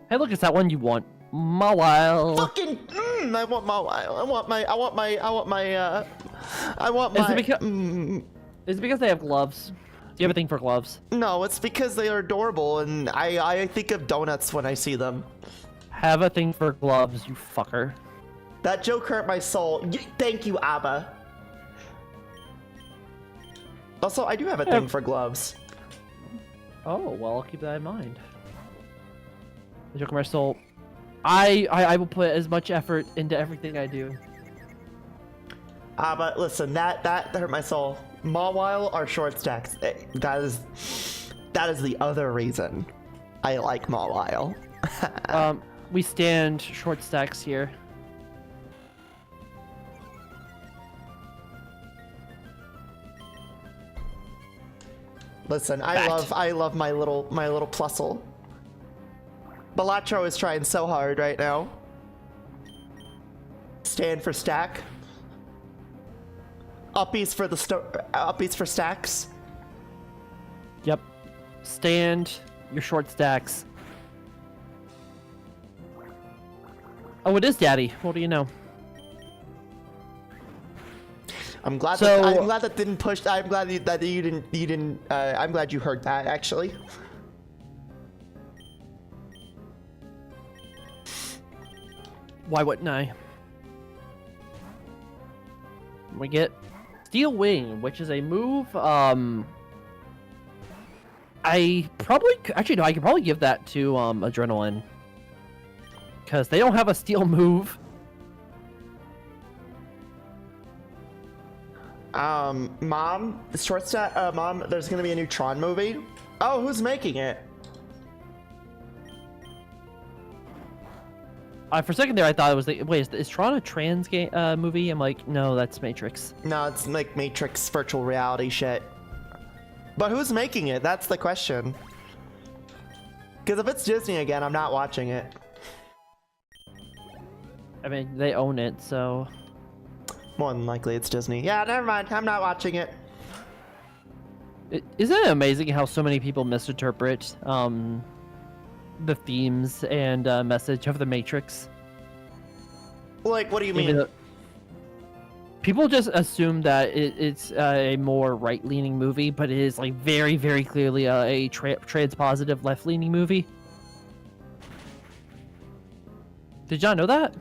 Hey, look, it's that one you want. Mawile. Fucking, I want Mawile. I want my. Is it because they have gloves? Do you have a thing for gloves? No, it's because they are adorable, and I think of donuts when I see them. Have a thing for gloves, you fucker. That joke hurt my soul. Thank you, Abba. Also, I do have a thing for gloves. Oh, well, I'll keep that in mind. The joke of my soul. I will put as much effort into everything I do. But listen, that hurt my soul. Mawile are short stacks. That is the other reason I like Mawile. We stand short stacks here. Listen, I love my little Plusle. Balatro is trying so hard right now. Stand for stack. Uppies for the uppies for stacks. Yep. Stand your short stacks. Oh, it is Daddy. What do you know? I'm glad. So- I'm glad that didn't push. I'm glad that you didn't. You didn't. I'm glad you heard that actually. Why wouldn't I? We get Steel Wing, which is a move. I probably actually no. I could probably give that to Adrenaline because they don't have a steel move. Mom, short stat. Mom, there's gonna be a new Tron movie. Oh, who's making it? For a second there, I thought it was the wait. Is Tron a trans game movie? I'm like, no, that's Matrix. No, it's like Matrix virtual reality shit. But who's making it? That's the question. Because if it's Disney again, I'm not watching it. I mean, they own it, so. More than likely, it's Disney. Yeah, never mind. I'm not watching it. Isn't it amazing how so many people misinterpret the themes and message of the Matrix? Like, what do you Even mean? though- People just assume that it's a more right-leaning movie, but it is like very, very clearly a trans-positive, left-leaning movie. Did y'all know that?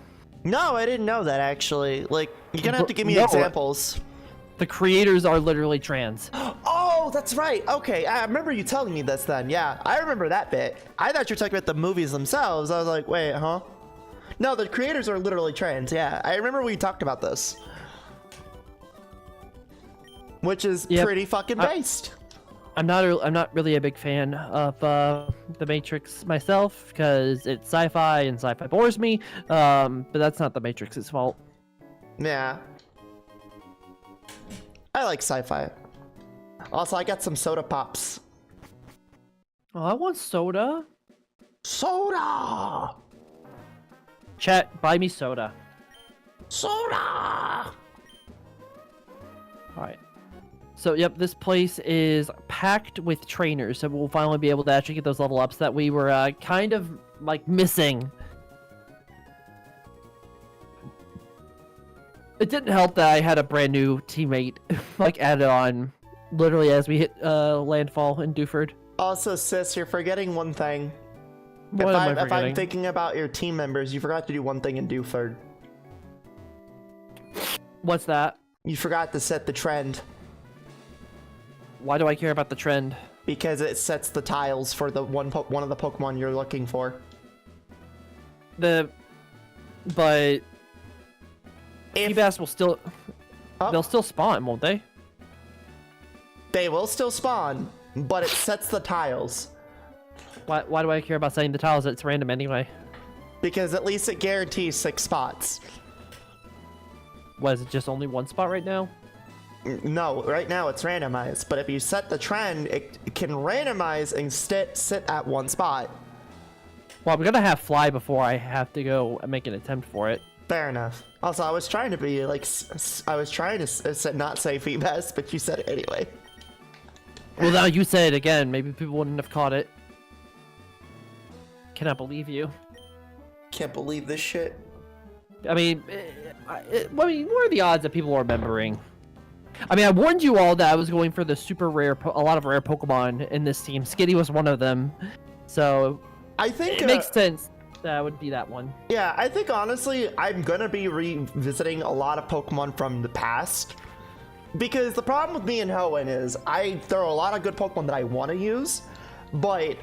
No, I didn't know that actually. Like, you're gonna have to give me No. examples. The creators are literally trans. Oh, that's right. Okay, I remember you telling me this then. Yeah, I remember that bit. I thought you were talking about the movies themselves. I was like, wait, huh? No, the creators are literally trans. Yeah, I remember we talked about this. Which is Yep. pretty fucking based. I'm not really a big fan of the Matrix myself because it's sci-fi and sci-fi bores me. But that's not the Matrix's fault. Yeah. I like sci-fi. Also, I got some soda pops. Oh, I want soda. Soda! Chat, buy me soda. Soda! All right. So, yep, this place is packed with trainers, so we'll finally be able to actually get those level ups that we were kind of like missing. It didn't help that I had a brand new teammate like added on literally as we hit landfall in Dewford. Also, sis, you're forgetting one thing. What am I If I'm forgetting? thinking about your team members, you forgot to do one thing in Dewford. What's that? You forgot to set the trend. Why do I care about the trend? Because it sets the tiles for the one of the Pokemon you're looking for. But Feebas will still Oh. they'll still spawn, won't they? They will still spawn, but it sets the tiles. Why do I care about setting the tiles? It's random anyway. Because at least it guarantees 6 spots. Was it just only one spot right now? No, right now it's randomized, but if you set the trend, it can randomize and sit at one spot. Well, I'm gonna have fly before I have to go and make an attempt for it. Fair enough. Also, I was trying to be like, I was trying to not say Feebas, but you said it anyway. Well, now you said it again. Maybe people wouldn't have caught it. Cannot believe you. Can't believe this shit. I mean, what are the odds that people are remembering? I mean, I warned you all that I was going for the super rare, a lot of rare Pokemon in this team. Skitty was one of them, so I think it makes sense that would be that one. Yeah, I think honestly, I'm gonna be revisiting a lot of Pokemon from the past. Because the problem with me and Hoenn is, there are a lot of good Pokemon that I want to use, but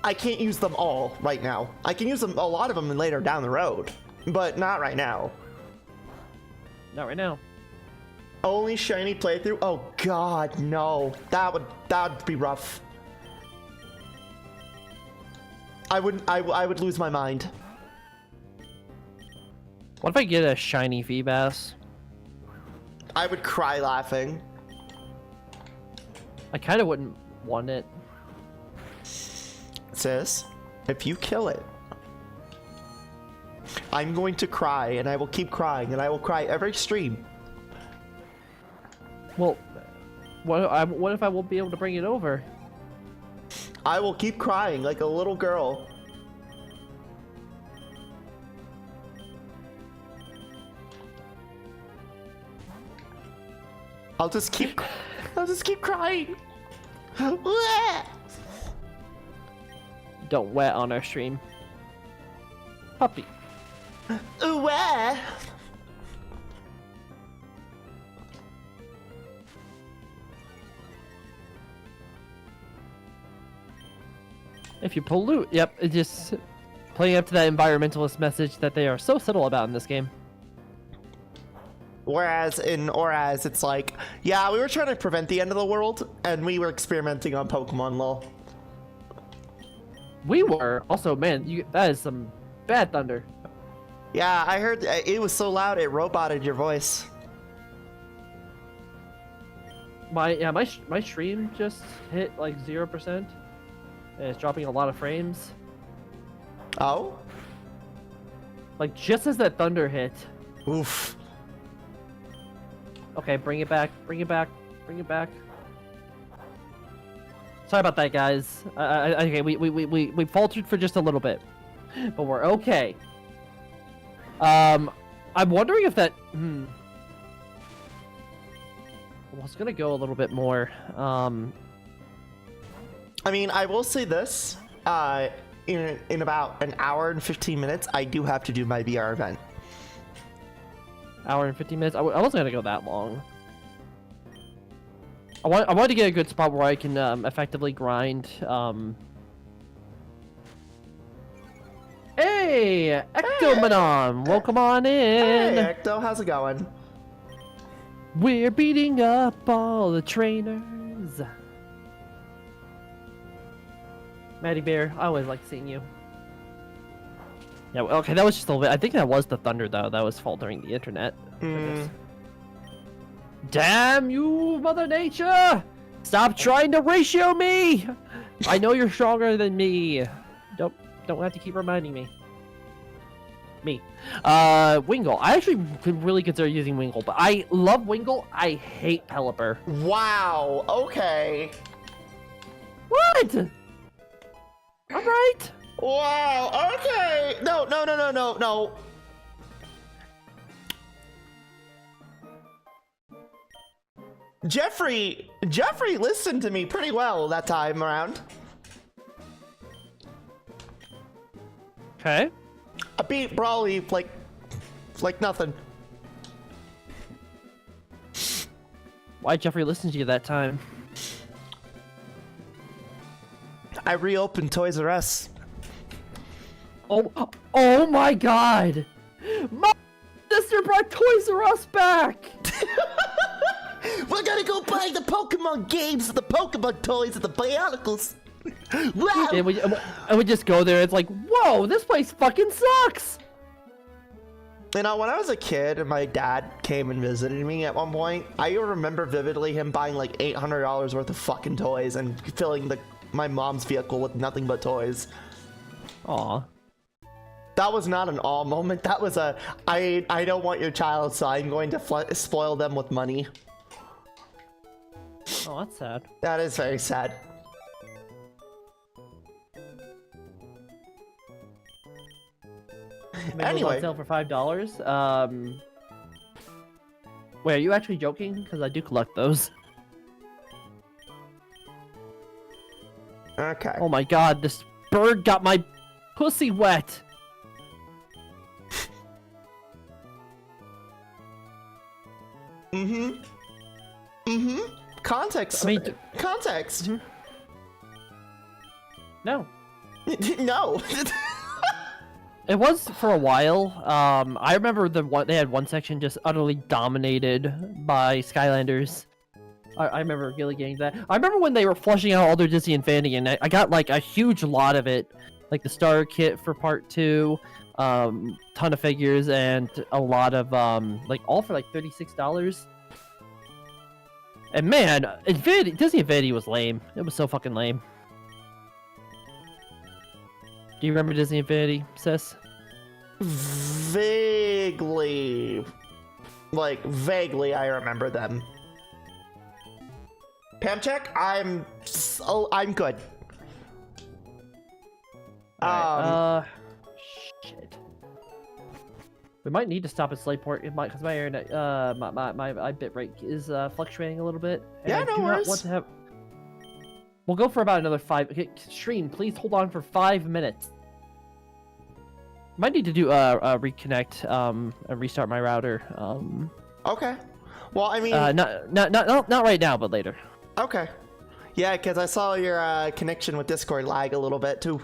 I can't use them all right now. I can use a lot of them later down the road, but not right now. Not right now. Only shiny playthrough? Oh god, no. That would be rough. I would lose my mind. What if I get a shiny Feebas? I would cry laughing. I kind of wouldn't want it. Sis? If you kill it, I'm going to cry, and I will keep crying, and I will cry every stream. Well, what if I won't be able to bring it over? I will keep crying like a little girl. I'll just keep crying. Don't wet on our stream. Puppy. Where? If you pollute, yep, it just playing up to that environmentalist message that they are so subtle about in this game. Whereas in Oraz, it's like, yeah, we were trying to prevent the end of the world, and we were experimenting on Pokemon lol. We were also, man, that is some bad thunder. Yeah, I heard it was so loud it roboted your voice. My stream just hit like 0%. And it's dropping a lot of frames. Oh? Like just as that thunder hit. Oof. Okay, bring it back. Bring it back. Bring it back. Sorry about that, guys. Okay, we faltered for just a little bit, but we're okay. I'm wondering if that. I was gonna go a little bit more. I mean, I will say this. In about an hour and 15 minutes, I do have to do my VR event. Hour and 15 minutes. I wasn't gonna go that long. I wanted to get a good spot where I can effectively grind. Hey, Ectomanon, welcome on in. Hey, Ecto, how's it going? We're beating up all the trainers. Maddie Bear, I always like seeing you. Yeah, okay, that was just a little bit. I think that was the thunder, though. That was faltering the internet. Damn you, Mother Nature! Stop trying to ratio me! I know you're stronger than me. Don't have to keep reminding me. Wingull. I actually could really consider using Wingull, but I love Wingull. I hate Pelipper. Wow, okay. What? I'm right. Wow, okay. No. Jeffrey listened to me pretty well that time around. Okay. I beat Brawly like nothing. Why'd Jeffrey listen to you that time? I reopened Toys R Us. Oh my God! My sister brought Toys R Us back. We're gonna go buy the Pokemon games, the Pokemon toys, and the Bionicles. Wow! And we just go there. It's like, whoa, this place fucking sucks. You know, when I was a kid and my dad came and visited me at one point, I remember vividly him buying like $800 worth of fucking toys and filling my mom's vehicle with nothing but toys. Aw. That was not an aw moment. That was a, I don't want your child, so I'm going to spoil them with money. Oh, that's sad. That is very sad. Anyway. On sale for $5. Wait, are you actually joking? Because I do collect those. Okay. Oh my God, this bird got my pussy wet. Context. I mean, context. No. No. It was for a while. I remember they had one section just utterly dominated by Skylanders. I remember really getting that. I remember when they were flushing out all their Disney Infinity, and I got like a huge lot of it, like the starter kit for part 2, ton of figures, and a lot of like all for like $36. And man, Disney Infinity was lame. It was so fucking lame. Do you remember Disney Infinity, sis? Vaguely. Like, vaguely I remember them. Pam check? I'm good. Alright, shit. We might need to stop at Slateport because my internet, my bit rate is fluctuating a little bit. And Yeah, I no do not worries. want to have... We'll go for about another 5. Okay, stream, please hold on for 5 minutes. Might need to do reconnect and restart my router. Okay. Well, I mean, not right now, but later. okay. Yeah, because I saw your connection with Discord lag a little bit too.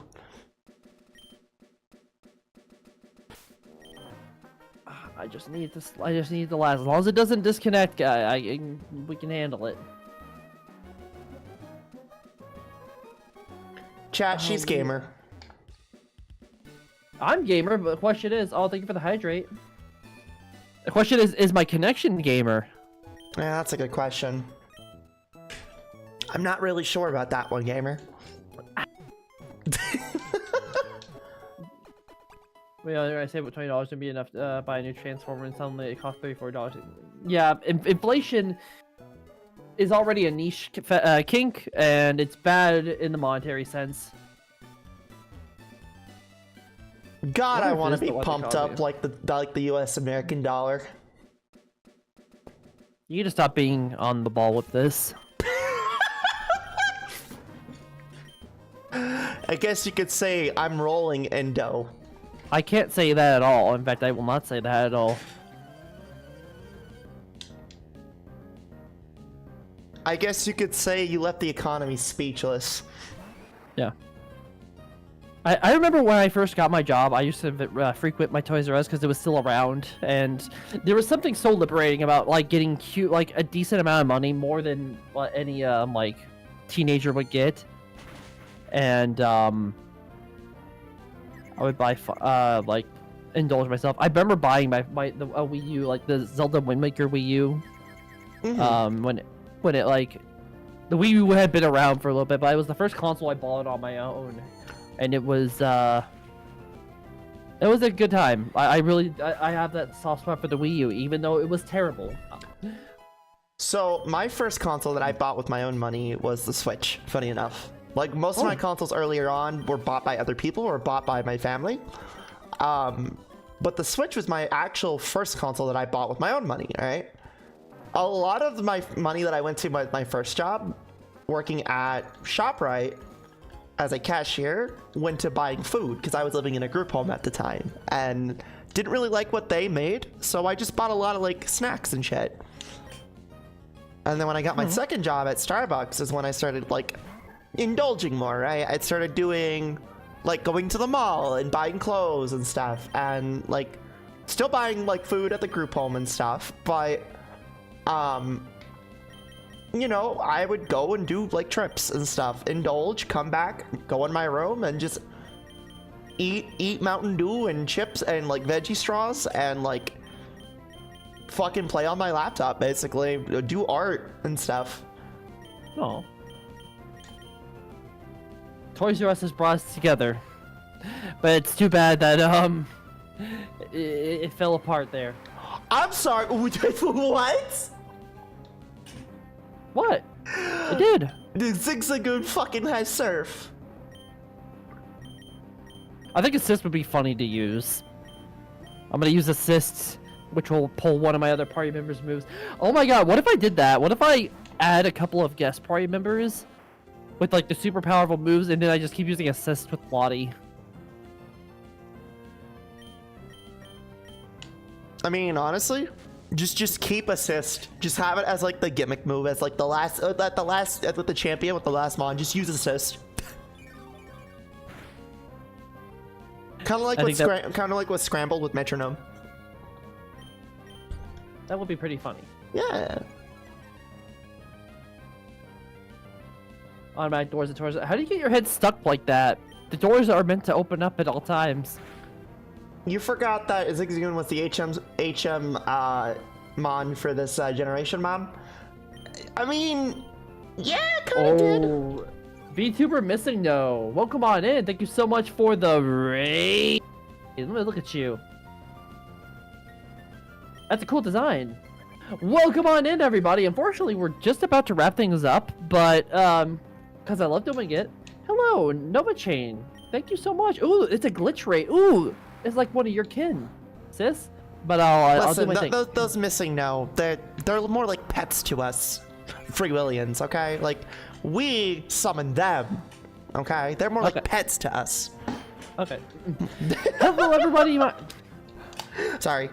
I just need this. I just need the last. As long as it doesn't disconnect, we can handle it. Chat, she's gamer. I'm gamer, but the question is, oh, thank you for the hydrate. The question is my connection gamer? Yeah, that's a good question. I'm not really sure about that one, gamer. Well, I say what $20 would be enough to buy a new transformer, and suddenly it costs $34. Yeah, inflation is already a niche kink, and it's bad in the monetary sense. God, I want is to be what they pumped call up you. like the U.S. American dollar. You need to stop being on the ball with this. I guess you could say I'm rolling in dough. I can't say that at all. In fact, I will not say that at all. I guess you could say you left the economy speechless. Yeah. I remember when I first got my job, I used to frequent my Toys R Us because it was still around, and there was something so liberating about like getting cute, like a decent amount of money, more than what any like teenager would get, and I would buy like indulge myself. I remember buying the Wii U, like the Zelda Wind Waker Wii U, when it like the Wii U had been around for a little bit, but it was the first console I bought on my own. And it was a good time. I have that soft spot for the Wii U, even though it was terrible. So my first console that I bought with my own money was the Switch, funny enough. Like most of my consoles earlier on were bought by other people or bought by my family. But the Switch was my actual first console that I bought with my own money, right? A lot of my money that I went to my first job, working at ShopRite, as a cashier, went to buying food because I was living in a group home at the time and didn't really like what they made, so I just bought a lot of like snacks and shit. And then when I got my second job at Starbucks is when I started like indulging more, right? I started doing like going to the mall and buying clothes and stuff, and like still buying like food at the group home and stuff, but you know, I would go and do like trips and stuff, indulge, come back, go in my room and just eat Mountain Dew and chips and like veggie straws and like fucking play on my laptop, basically do art and stuff. Oh. Toys R Us has brought us together, but it's too bad that it fell apart there. I'm sorry. What? What? It did. The Zigzagoon fucking has surf. I think assist would be funny to use. I'm gonna use assists, which will pull one of my other party members' moves. Oh my god, what if I did that? What if I add a couple of guest party members with like the super powerful moves, and then I just keep using assist with Lottie? I mean, honestly, just keep assist. Just have it as like the gimmick move, as like the last with the champion with the last mon. Just use assist. Kind of like what scrambled with metronome. That would be pretty funny. Yeah. Automatic doors and doors. How do you get your head stuck like that? The doors are meant to open up at all times. You forgot that Zigzagoon was the HM mon for this generation, Mom. I mean, yeah, kind of did. VTuber Missing No. Welcome on in. Thank you so much for the raid. Let me look at you. That's a cool design. Welcome on in, everybody. Unfortunately, we're just about to wrap things up, but because I love doing it. Hello, Nova Chain. Thank you so much. Ooh, it's a glitch raid. Ooh, it's like one of your kin, sis. But I'll do my thing. Those Missing No, they're more like pets to us, Free Willians. Okay, like we summon them. Okay, they're more like pets to us. Okay. Hello, everybody. Sorry.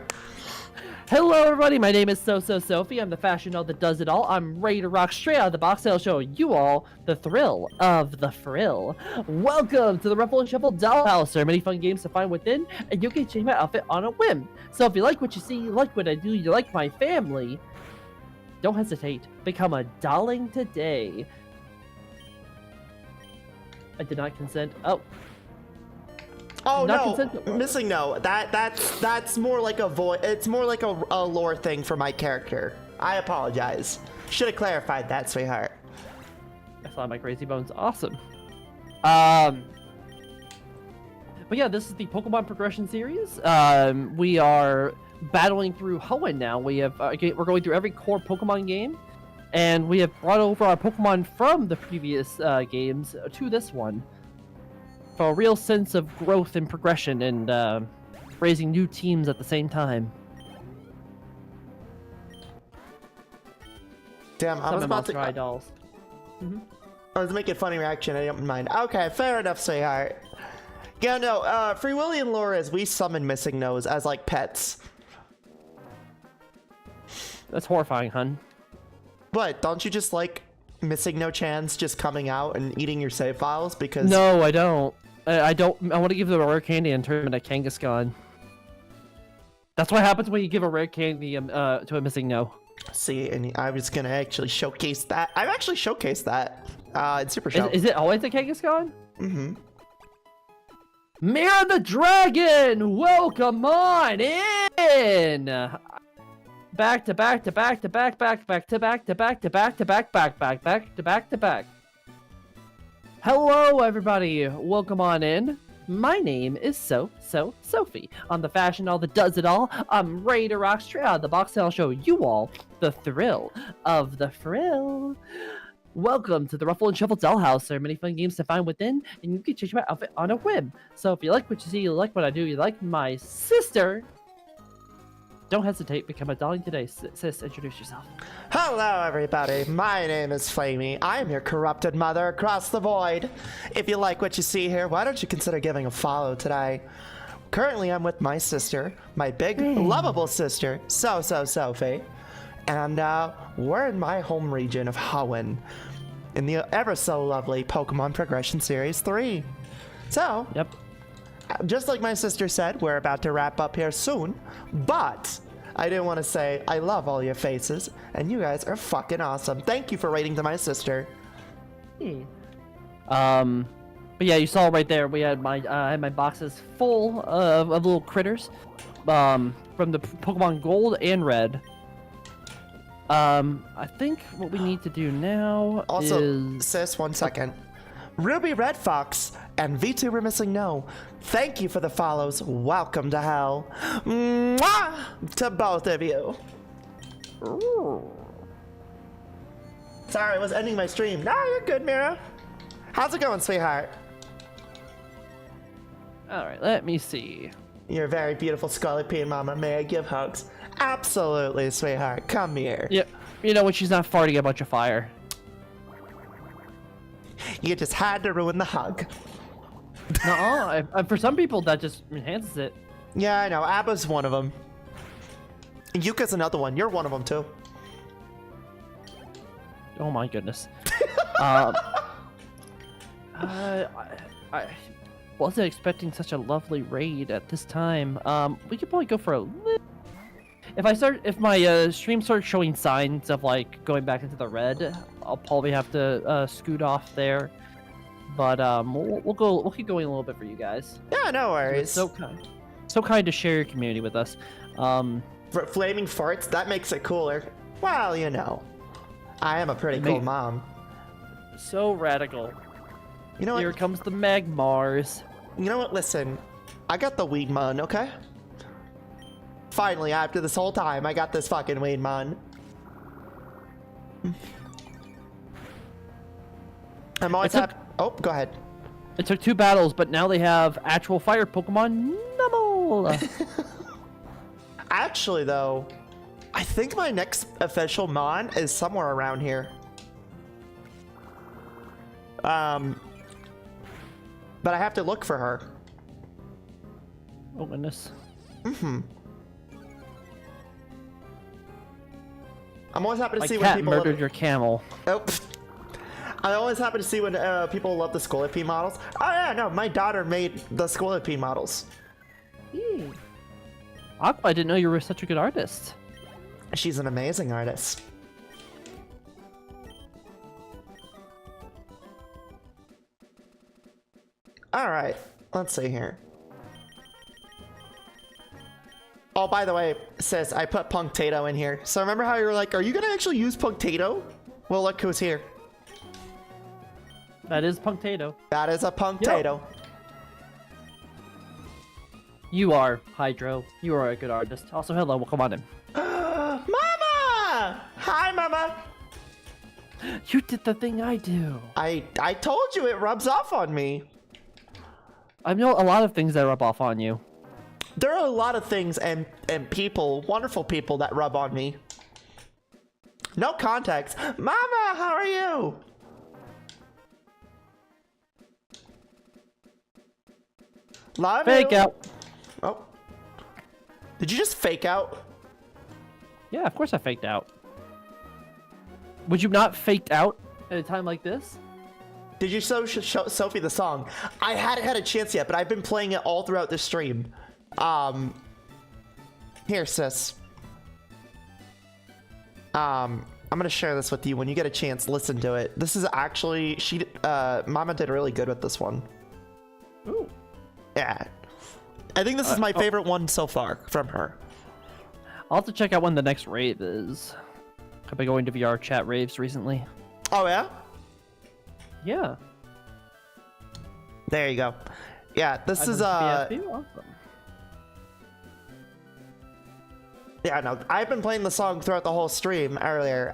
Hello, everybody. My name is Sososophie. I'm the fashion doll that does it all. I'm ready to rock straight out of the box. I'll show you all the thrill of the frill. Welcome to the Ruffle and Shuffle Dollhouse. There are many fun games to find within, and you can change my outfit on a whim. So if you like what you see, you like what I do, you like my family, don't hesitate. Become a dolling today. I did not consent. Oh. Oh no, Missing No. That's more like a voice. It's more like a lore thing for my character. I apologize. Should have clarified that, sweetheart. I saw my crazy bones. Awesome. But yeah, this is the Pokemon progression series. We are battling through Hoenn now. We have we're going through every core Pokemon game, and we have brought over our Pokemon from the previous games to this one. For a real sense of growth and progression and raising new teams at the same time. Damn, I was about to try dolls. I was making a funny reaction. I didn't mind. Okay, fair enough, sweetheart. Yeah, no. Free Willian lore is we summon Missing No's as like pets. That's horrifying, hun. What? Don't you just like Missing No Chans just coming out and eating your save files? Because no, I don't. I don't. I want to give them a rare candy and turn them into Kangaskhan. That's what happens when you give a rare candy to a Missing No. See, and I was gonna actually showcase that. I've actually showcased that in Super Show. Is it always a Kangaskhan? Mm-hmm. Mira the Dragon, welcome on in. Back to back to back to back back back to back to back to back to back back back back to back to back. Hello, everybody. Welcome on in. My name is Sophie. I'm the fashion doll that does it all. I'm ready to rock straight out of the box, and I'll show you all the thrill of the frill. Welcome to the Ruffle and Shuffle Dollhouse. There are many fun games to find within, and you can change my outfit on a whim. So if you like what you see, you like what I do, you like my sister, don't hesitate, become a dolling today. Sis, introduce yourself. Hello, everybody. My name is Flamie. I am your corrupted mother across the void. If you like what you see here, why don't you consider giving a follow today? Currently, I'm with my sister, my big, lovable sister, Sososophie. And we're in my home region of Hoenn, in the ever so lovely Pokemon Progression Series 3. So, Yep. Just like my sister said, we're about to wrap up here soon, but I didn't want to say I love all your faces, and you guys are fucking awesome. Thank you for rating to my sister. But yeah, you saw right there, we had I had my boxes full of little critters, from the Pokemon Gold and Red. I think what we need to do now Also, is... sis, 1 second. Ruby Red Fox and VTuber Missing No, thank you for the follows. Welcome to hell. Mwah! To both of you. Ooh. Sorry, I was ending my stream. No, you're good, Mira. How's it going, sweetheart? Alright, let me see. You're a very beautiful Scarlet Pea Mama. May I give hugs? Absolutely, sweetheart. Come here. Yeah, you know when she's not farting a bunch of fire. You just had to ruin the hug. Nuh-uh, for some people that just enhances it. Yeah, I know. Abba's one of them. Yuka's another one. You're one of them, too. Oh my goodness. I wasn't expecting such a lovely raid at this time. We could probably go for a little... If my stream starts showing signs of like going back into the red, I'll probably have to scoot off there. But we'll keep going a little bit for you guys. Yeah, no worries. So kind to share your community with us. For flaming farts, that makes it cooler. Well, you know, I am a pretty cool mom. So radical. You know what? Here comes the Magmars. You know what? Listen, I got the weed mon, okay? Finally, after this whole time, I got this fucking weed mon. I'm always happy. Oh, go ahead. It took 2 battles, but now they have actual fire Pokemon. Numble. Actually, though, I think my next official mon is somewhere around here. But I have to look for her. Oh goodness. I'm always happy to My see when cat people murdered love... your camel. Oh, I'm always happy to see when people love the Scolipede models. Oh yeah, no, my daughter made the Scolipede models. Aqua, I didn't know you were such a good artist. She's an amazing artist. All right, let's see here. Oh, by the way, sis, I put Punctato in here. So remember how you were like, are you gonna actually use Punctato? Well, look who's here. That is Punctato. That is a Punctato. You are, Hydro. You are a good artist. Also, hello, welcome on in. Mama! Hi, Mama! You did the thing I do. I told you it rubs off on me. I know a lot of things that rub off on you. There are a lot of things and people, wonderful people that rub on me. No context. Mama, how are you? Love Fake you. out. Oh. Did you just fake out? Yeah, of course I faked out. Would you not faked out at a time like this? Did you show Sophie the song? I hadn't had a chance yet, but I've been playing it all throughout the stream. Here, sis. I'm gonna share this with you when you get a chance. Listen to it. This is actually Mama did really good with this one. Ooh. Yeah, I think this is my favorite one so far from her. I'll have to check out when the next rave is. I've been going to VR chat raves recently. Oh yeah. Yeah. There you go. Yeah, this is Awesome. Yeah, no, I've been playing the song throughout the whole stream earlier,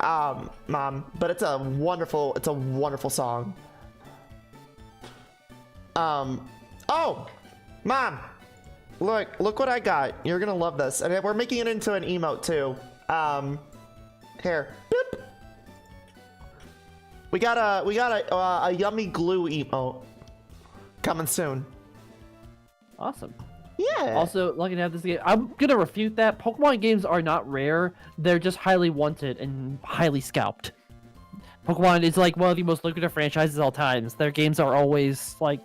Mom, but it's a wonderful song. Oh, Mom, look what I got. You're gonna love this, and we're making it into an emote too. Here, boop. We got a yummy glue emote coming soon. Awesome. Yeah. Also, lucky to have this game. I'm gonna refute that. Pokemon games are not rare. They're just highly wanted and highly scalped. Pokemon is like one of the most lucrative franchises of all times. Their games are always like,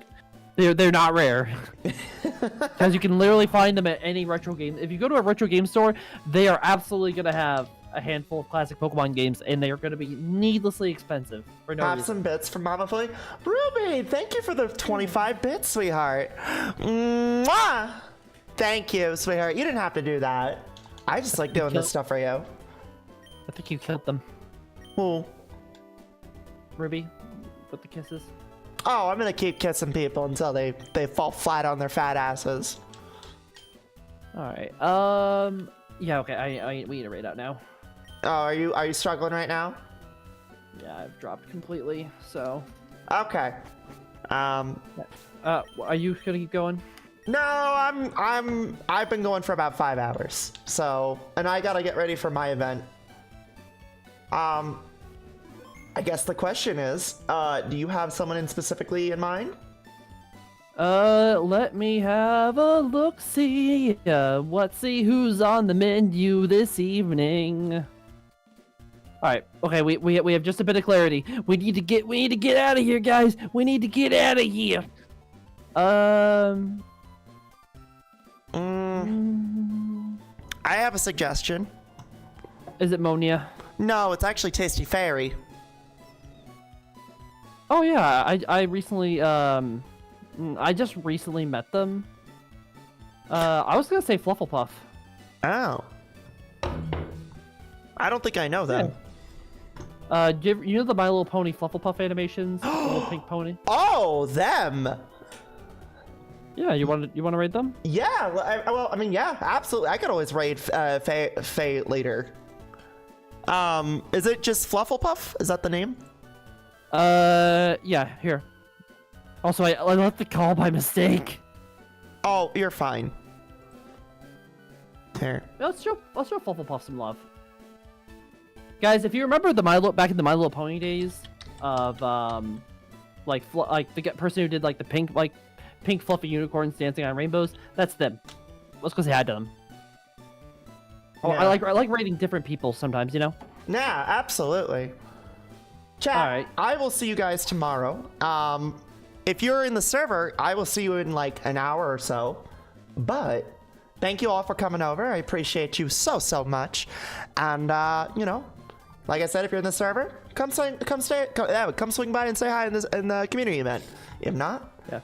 they're not rare. Because you can literally find them at any retro game. If you go to a retro game store, they are absolutely gonna have a handful of classic Pokemon games, and they are going to be needlessly expensive for no reason. Some bits from Mama Philly. Ruby, thank you for the 25 bits, sweetheart. Mwah! Thank you, sweetheart. You didn't have to do that. I just like doing this stuff for you. I think you killed them. Who? Ruby, with the kisses. Oh, I'm gonna keep kissing people until they fall flat on their fat asses. All right. Yeah. Okay. We need to raid out now. Oh, are you struggling right now? Yeah, I've dropped completely. So. Okay. Are you gonna keep going? No, I've been going for about 5 hours. So, and I gotta get ready for my event. I guess the question is, do you have someone specifically in mind? Let me have a look. See, let's see who's on the menu this evening. All right. Okay. We have just a bit of clarity. We need to get out of here, guys. We need to get out of here. I have a suggestion. Is it Monia? No, it's actually Tasty Fairy. Oh yeah, I recently I just recently met them. I was gonna say Flufflepuff. Oh. I don't think I know them. You know the My Little Pony Flufflepuff animations? The little pink pony. Oh, them. Yeah, you want to raid them? Yeah. Well, I mean, yeah, absolutely. I could always raid Faye later. Is it just Flufflepuff? Is that the name? Yeah. Here. Also, I left the call by mistake. Oh, you're fine. Here. Let's show Flufflepuff some love. Guys, if you remember back in the My Little Pony days of like the person who did like the pink fluffy unicorns dancing on rainbows, that's them. Let's go say hi to them. Oh, Yeah. I like rating different people sometimes, you know. Yeah, absolutely. Chat. All right. I will see you guys tomorrow. If you're in the server, I will see you in like an hour or so. But thank you all for coming over. I appreciate you so much. And you know, like I said, if you're in the server, come swing by and say hi in the community event. If not, yeah.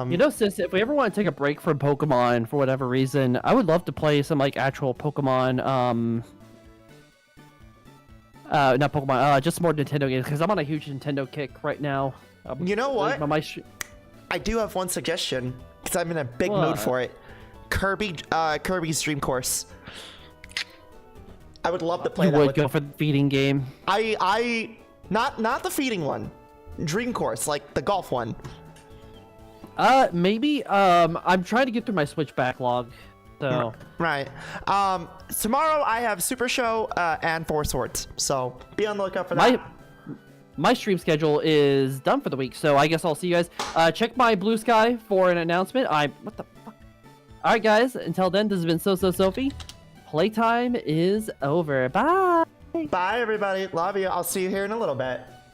You know, sis, if we ever want to take a break from Pokemon for whatever reason, I would love to play some like actual Pokemon. Not Pokemon. Just more Nintendo games because I'm on a huge Nintendo kick right now. You know what? I do have one suggestion because I'm in a big mood for it. Kirby's Dream Course. I would love to play that. You would go for the feeding game. Not the feeding one. Dream Course, like the golf one. Maybe. I'm trying to get through my Switch backlog. So. Right. Tomorrow I have Super Show and Four Swords, so be on the lookout for that. My stream schedule is done for the week, so I guess I'll see you guys. Check my Blue Sky for an announcement. What the fuck? All right, guys. Until then, this has been Sososophie. Playtime is over. Bye. Bye, everybody. Love you. I'll see you here in a little bit.